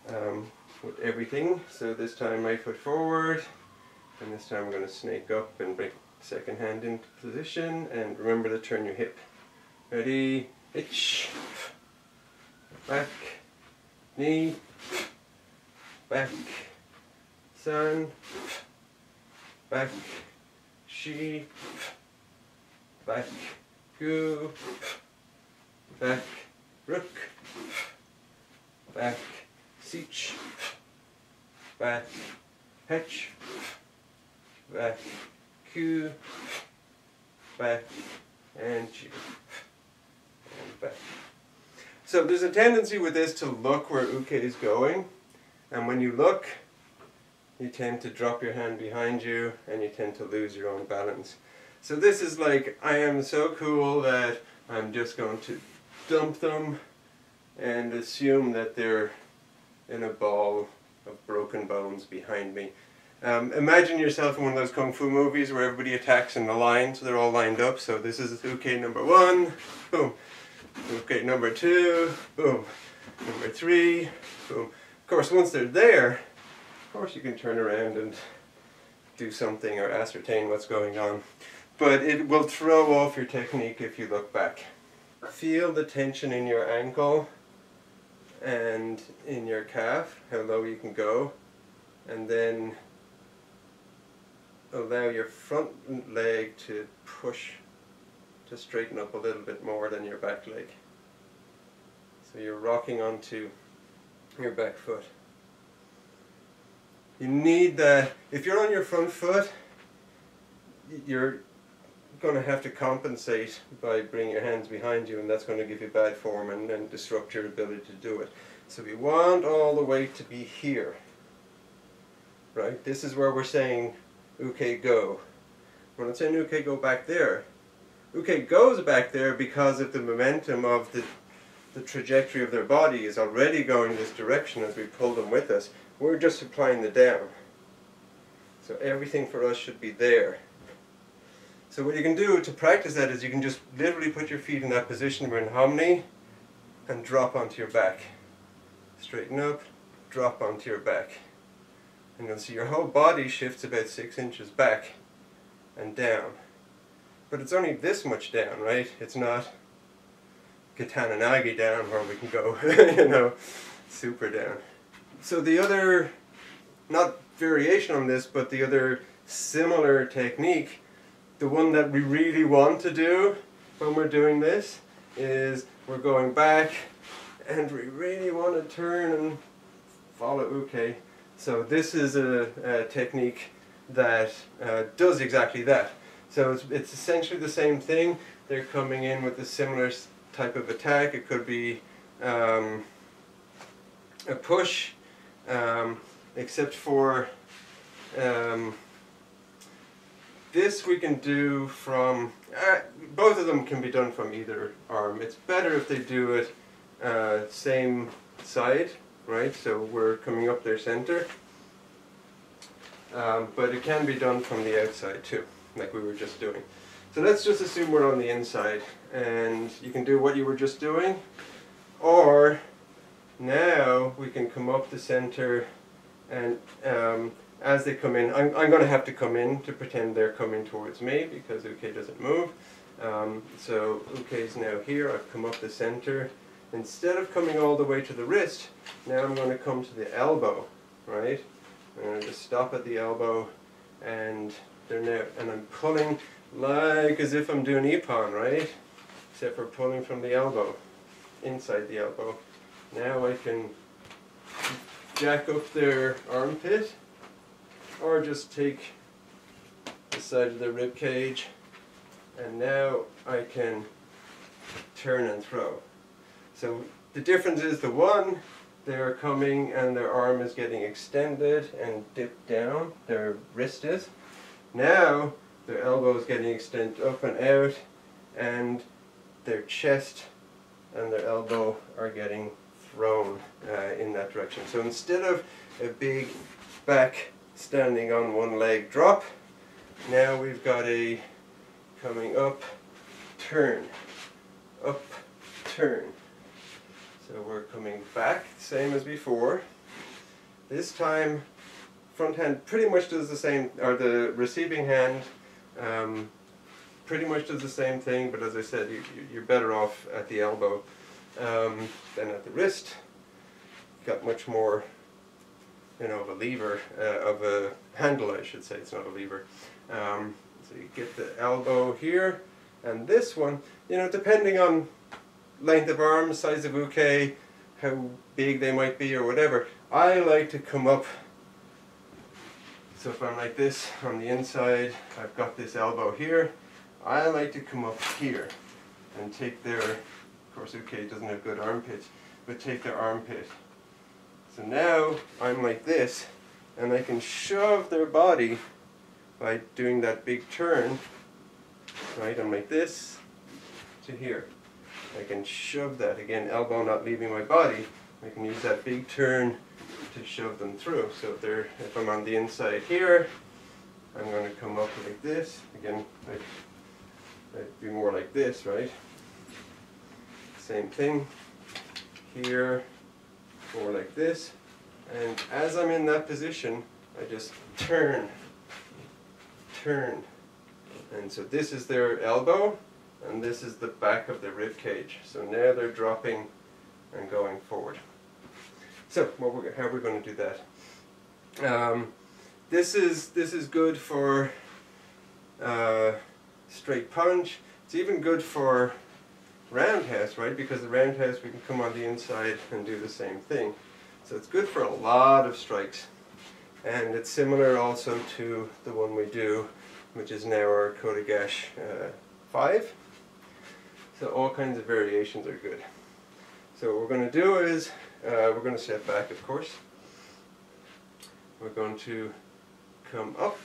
with everything. So this time right foot forward, and this time we're going to snake up and bring second hand into position, and remember to turn your hip. Ready? Itch, back, knee, back, san, back, shi, back, gu, back, rook, back, sich, back, hetch, back, ku, back, and ju. Back. So there's a tendency with this to look where uke is going, and when you look, you tend to drop your hand behind you and you tend to lose your own balance. So this is like, I am so cool that I'm just going to dump them and assume that they're in a ball of broken bones behind me. Imagine yourself in one of those kung fu movies where everybody attacks in a line, so they're all lined up. So this is uke number 1, boom. Uke number 2, boom. Number 3, boom. Of course, once they're there, of course you can turn around and do something or ascertain what's going on. But it will throw off your technique if you look back. Feel the tension in your ankle and in your calf, how low you can go, and then allow your front leg to push to straighten up a little bit more than your back leg. So you're rocking onto your back foot. You need that. If you're on your front foot, you're going to have to compensate by bringing your hands behind you, and that's going to give you bad form and disrupt your ability to do it. So we want all the weight to be here. Right? This is where we're saying uke go. When I'm saying uke go back there, uke goes back there because of the momentum of the trajectory of their body is already going this direction as we pull them with us. We're just applying the down. So everything for us should be there. So what you can do to practice that is you can just literally put your feet in that position. We're in Hamni, and drop onto your back. Straighten up, drop onto your back. And you'll see your whole body shifts about 6 inches back and down. But it's only this much down, right? It's not Katana Nagi down where we can go, you know, super down. So the other, not variation on this, but the other similar technique, the one that we really want to do when we're doing this, is we're going back and we really want to turn and follow uke. So this is a technique that does exactly that. So it's essentially the same thing. They're coming in with a similar type of attack. It could be a push, this we can do from, both of them can be done from either arm. It's better if they do it same side, right? So we're coming up their center. But it can be done from the outside too, like we were just doing. So let's just assume we're on the inside, and you can do what you were just doing, or now we can come up the center, and as they come in, I'm going to have to come in to pretend they're coming towards me because Uke doesn't move. So Uke is now here. I've come up the center. Instead of coming all the way to the wrist, now I'm going to come to the elbow, right? I'm going to just stop at the elbow, and they're now, and I'm pulling like as if I'm doing Ippon, right? Except for pulling from the elbow, inside the elbow. Now I can jack up their armpit, or just take the side of the rib cage, and now I can turn and throw. So the difference is the one, they're coming and their arm is getting extended and dipped down, their wrist is. Now their elbow is getting extended up and out, and their chest and their elbow are getting thrown in that direction. So instead of a big back standing on one leg drop, now we've got a coming up, turn, up, turn. So we're coming back, same as before. This time, front hand pretty much does the same, or the receiving hand pretty much does the same thing, but as I said, you're better off at the elbow than at the wrist. Got much more, you know, of a lever, of a handle I should say, it's not a lever. So you get the elbow here, and this one, you know, depending on length of arm, size of uke, how big they might be or whatever, I like to come up. So if I'm like this on the inside, I've got this elbow here, I like to come up here and take their, of course uke doesn't have good armpits, but take their armpit. So now I'm like this, and I can shove their body by doing that big turn, right? I'm like this to here. I can shove that, again, elbow not leaving my body, I can use that big turn to shove them through. So if I'm on the inside here, I'm going to come up like this. Again, I'd be more like this, right? Same thing here, more like this. And as I'm in that position, I just turn. And so this is their elbow, and this is the back of the rib cage. So now they're dropping and going forward. So how are we going to do that? This is good for straight punch. It's even good for roundhouse, right? Because the roundhouse we can come on the inside and do the same thing. So it's good for a lot of strikes. And it's similar also to the one we do, which is now our Kotegash 5. So all kinds of variations are good. So what we're going to do is, we're going to step back, of course. We're going to come up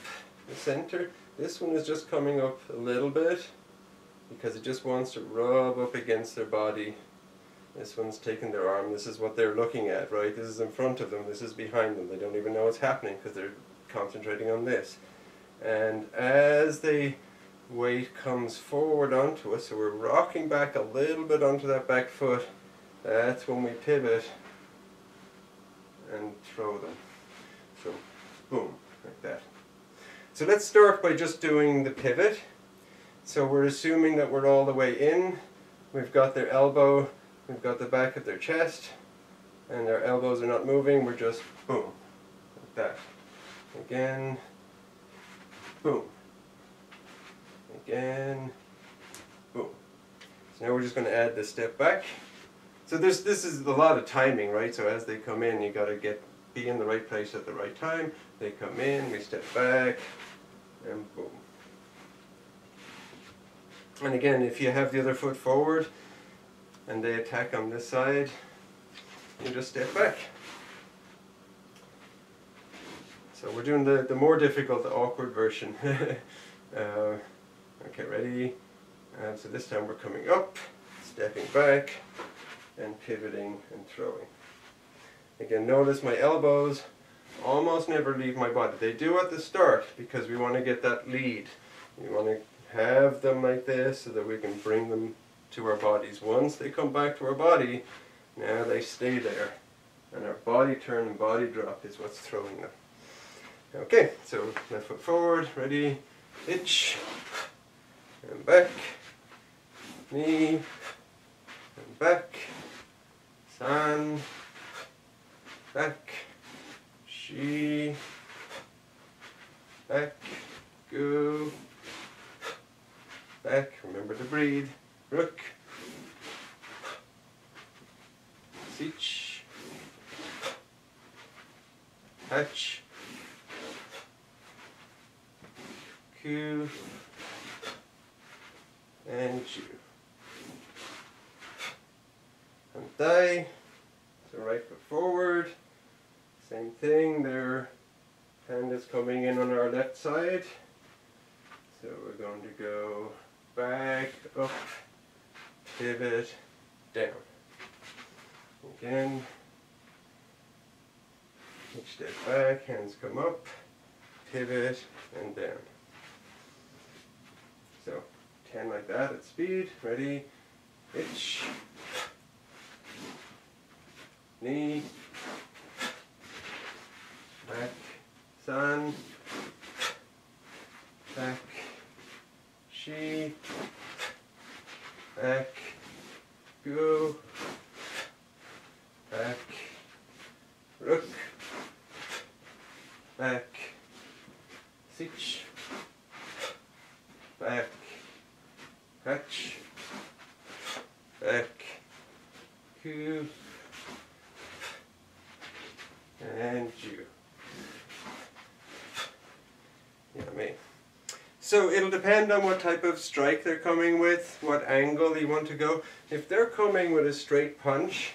the center. This one is just coming up a little bit because it just wants to rub up against their body. This one's taking their arm. This is what they're looking at, right? This is in front of them. This is behind them. They don't even know what's happening because they're concentrating on this. And as the weight comes forward onto us, so we're rocking back a little bit onto that back foot, that's when we pivot and throw them. So, boom, like that. So let's start by just doing the pivot. So we're assuming that we're all the way in. We've got their elbow, we've got the back of their chest, and their elbows are not moving. We're just boom, like that. Again, boom. Again, boom. So now we're just going to add the step back. So this is a lot of timing, right? So as they come in, you got to be in the right place at the right time. They come in, we step back, and boom. And again, if you have the other foot forward and they attack on this side, you just step back. So we're doing the more difficult, the awkward version. Okay, ready? So this time we're coming up, stepping back, and pivoting and throwing. Again, notice my elbows almost never leave my body. They do at the start because we want to get that lead. We want to have them like this so that we can bring them to our bodies. Once they come back to our body, now they stay there. And our body turn and body drop is what's throwing them. Okay, so left foot forward, ready, itch, and back, knee, and back, san, back, shi, back, go, back, remember to breathe, rook, sich, hatch, ku, and ju. And dai, so right foot forward, same thing, their hand is coming in on our left side. So we're going to go back, up, pivot, down. Again, each step back, hands come up, pivot, and down. So 10 like that at speed, ready, itch, knee, back, san, back, shi, back, go, back, rook, back, sich, back, hatch, back, ku, and ju. Yummy. So it'll depend on what type of strike they're coming with, what angle you want to go. If they're coming with a straight punch,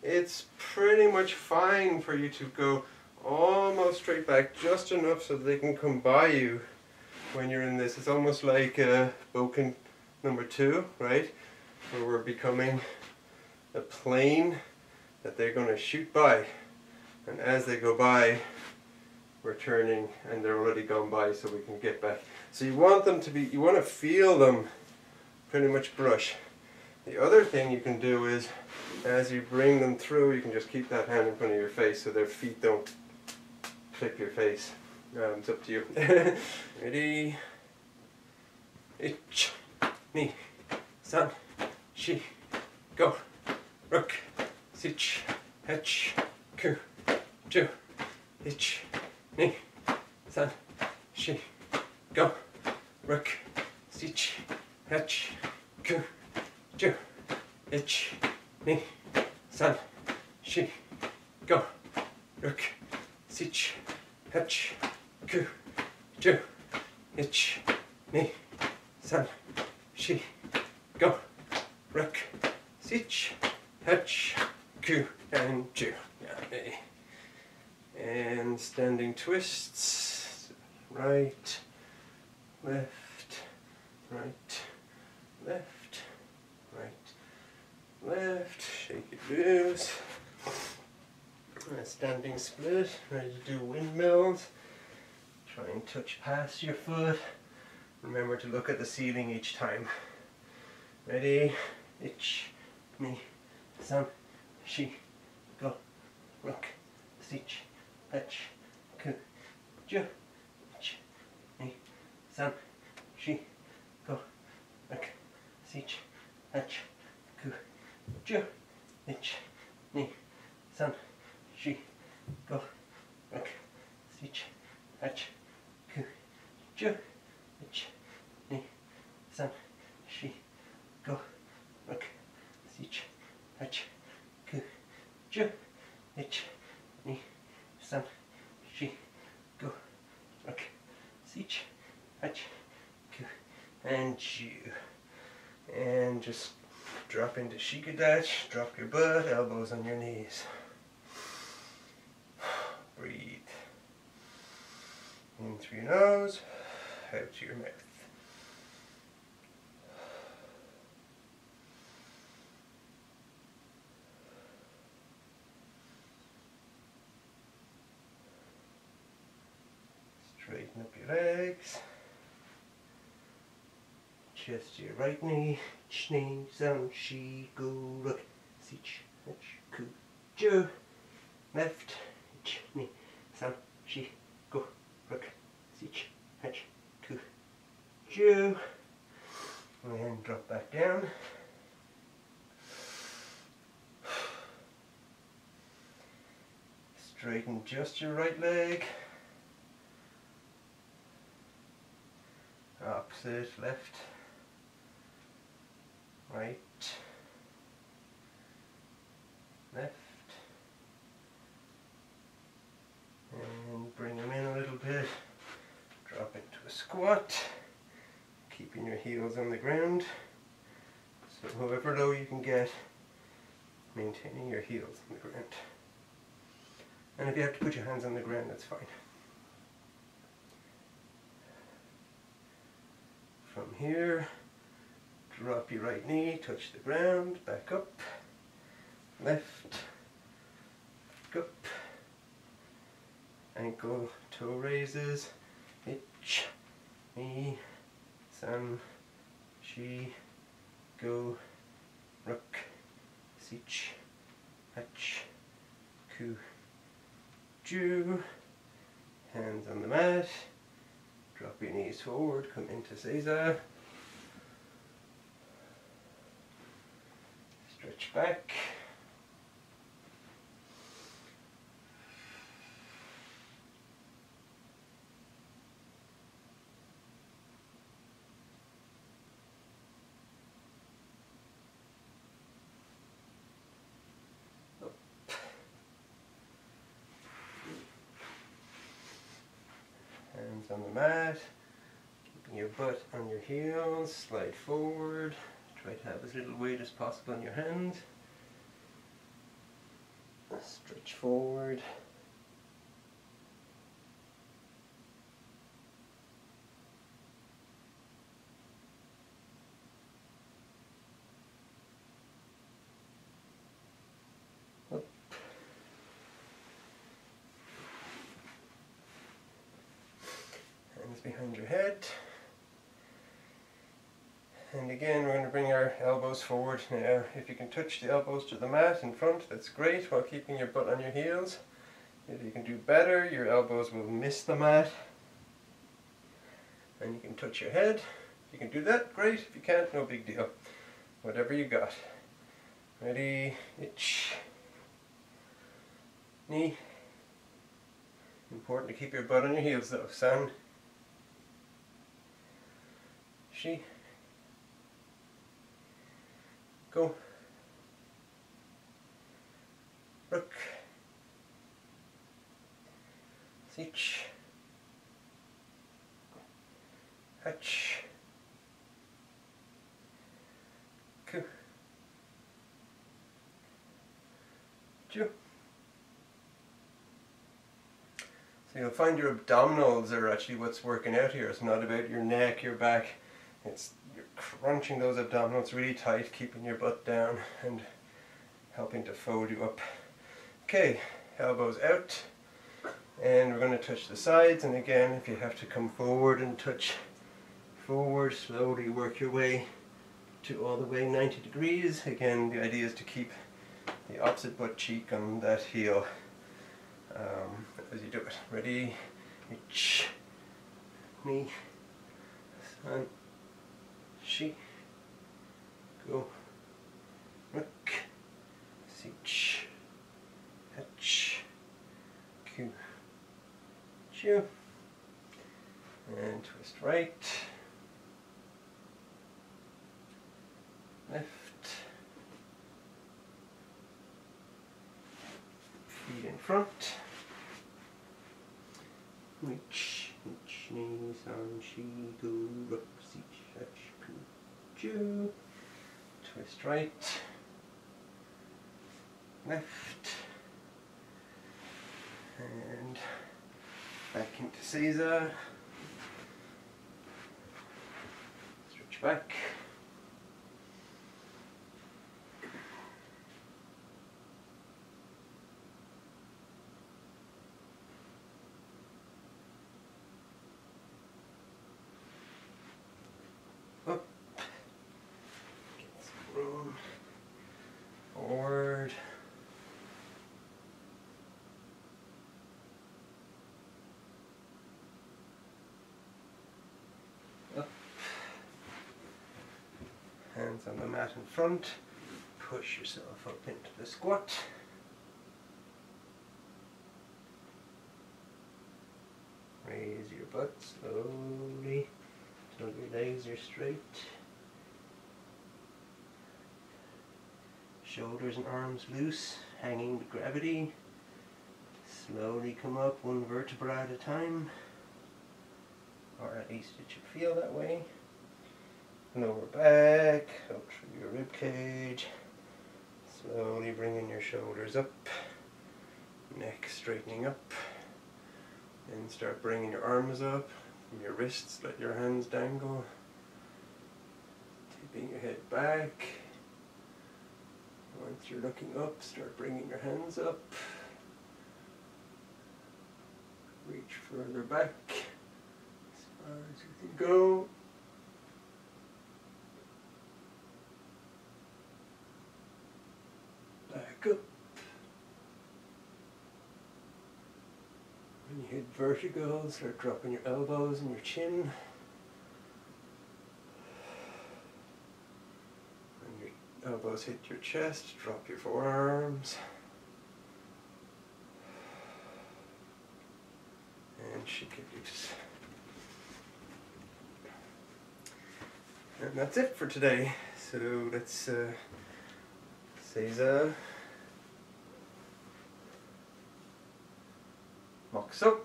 it's pretty much fine for you to go almost straight back, just enough so that they can come by you when you're in this. It's almost like Boken number 2, right? Where we're becoming a plane that they're going to shoot by. And as they go by, we're turning and they're already gone by so we can get back. So you want them to be, you want to feel them pretty much brush. The other thing you can do is, as you bring them through, you can just keep that hand in front of your face so their feet don't clip your face. It's up to you. Ready? Ich, ni, san, shi, go, rook, sich, hatch, ku, ju, ich, ni, san, shi, go, rook, sich, hatch, ku, ju, ich, ni, san, shi, go, rook, sich, hatch, ku, ju, ich, ni, san, shi, go, rook, sich, hatch, ku, and ju. And standing twists, right, left, right, left, right, left, shake it loose. Standing split, ready to do windmills. Try and touch past your foot. Remember to look at the ceiling each time. Ready? Ich, ni, san, shi, go, rook, sich, hatch, ku, ju, ich, ni, san, shi, go, rook, sich, hatch, ku, ju, ich, ni, san, shi, go, rook, sich, hatch, ku, ju, ich, ni, san, shi, go, rook, sich, hatch, ku, ju, ich, ni, san, shi, go, rook, sich, hatch, ku, and ju. And just drop into Shikadash, drop your butt, elbows on your knees. Breathe. In through your nose, out to your mouth. Straighten up your legs. Chest to your right knee. Knee, san, shi, go, rook, sich, hach, ku, ju. Left, knee, san, shi, go, rook, sich, hach, ku, ju. And then drop back down. Straighten just your right leg. Opposite, left, right, left, and bring them in a little bit. Drop into a squat, keeping your heels on the ground. So however low you can get, maintaining your heels on the ground. And if you have to put your hands on the ground, that's fine. From here, drop your right knee, touch the ground, back up, left, back up, ankle, toe raises, ich, knee, san, shi, go, rook, sich, hach, ku, ju, hands on the mat. Drop your knees forward, come into Eizan. Stretch back. Up. Hands on the mat. Keeping your butt on your heels. Slide forward. Try to have as little weight as possible on your hands. Stretch forward. Up. Hands behind your head. And again, we're going to bring our elbows forward now. If you can touch the elbows to the mat in front, that's great, while keeping your butt on your heels. If you can do better, your elbows will miss the mat. And you can touch your head. If you can do that, great. If you can't, no big deal. Whatever you got. Ready? Ich. Knee. Important to keep your butt on your heels though. San. Shi. Go. Rook. Sich. Hach. Ku. Ju. So you'll find your abdominals are actually what's working out here. It's not about your neck, your back. It's you're crunching those abdominals really tight, keeping your butt down and helping to fold you up. Okay, elbows out. And we're going to touch the sides, and again, if you have to come forward and touch forward, slowly work your way to all the way 90 degrees. Again, the idea is to keep the opposite butt cheek on that heel as you do it. Ready? Ich, knee, san, shi, go, rook, sich, hach, ku, ju, and twist right, left, feet in front, reach, knee, san, shi, go, rook, sich, hach, ku, ju, twist right, left, and back into Eizan. back. Up. Get some room. Forward. Up. Hands on the mat in front. Push yourself up into the squat. Raise your butt slowly till your legs are straight. Shoulders and arms loose, hanging with gravity. Slowly come up one vertebra at a time, or at least it should feel that way. Lower back, up through your rib cage. Slowly bringing your shoulders up, neck straightening up. Then start bringing your arms up, from your wrists, let your hands dangle. Tipping your head back. Once you're looking up, start bringing your hands up. Reach further back, as far as you can go. Back up. When you hit vertigo, start dropping your elbows and your chin. When your elbows hit your chest, drop your forearms. And shake it loose. And that's it for today. So let's Eizan. Moxo.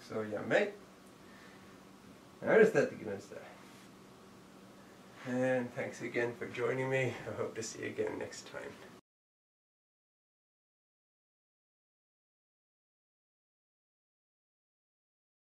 So yeah, mate. Arrestate against that. And thanks again for joining me. I hope to see you again next time.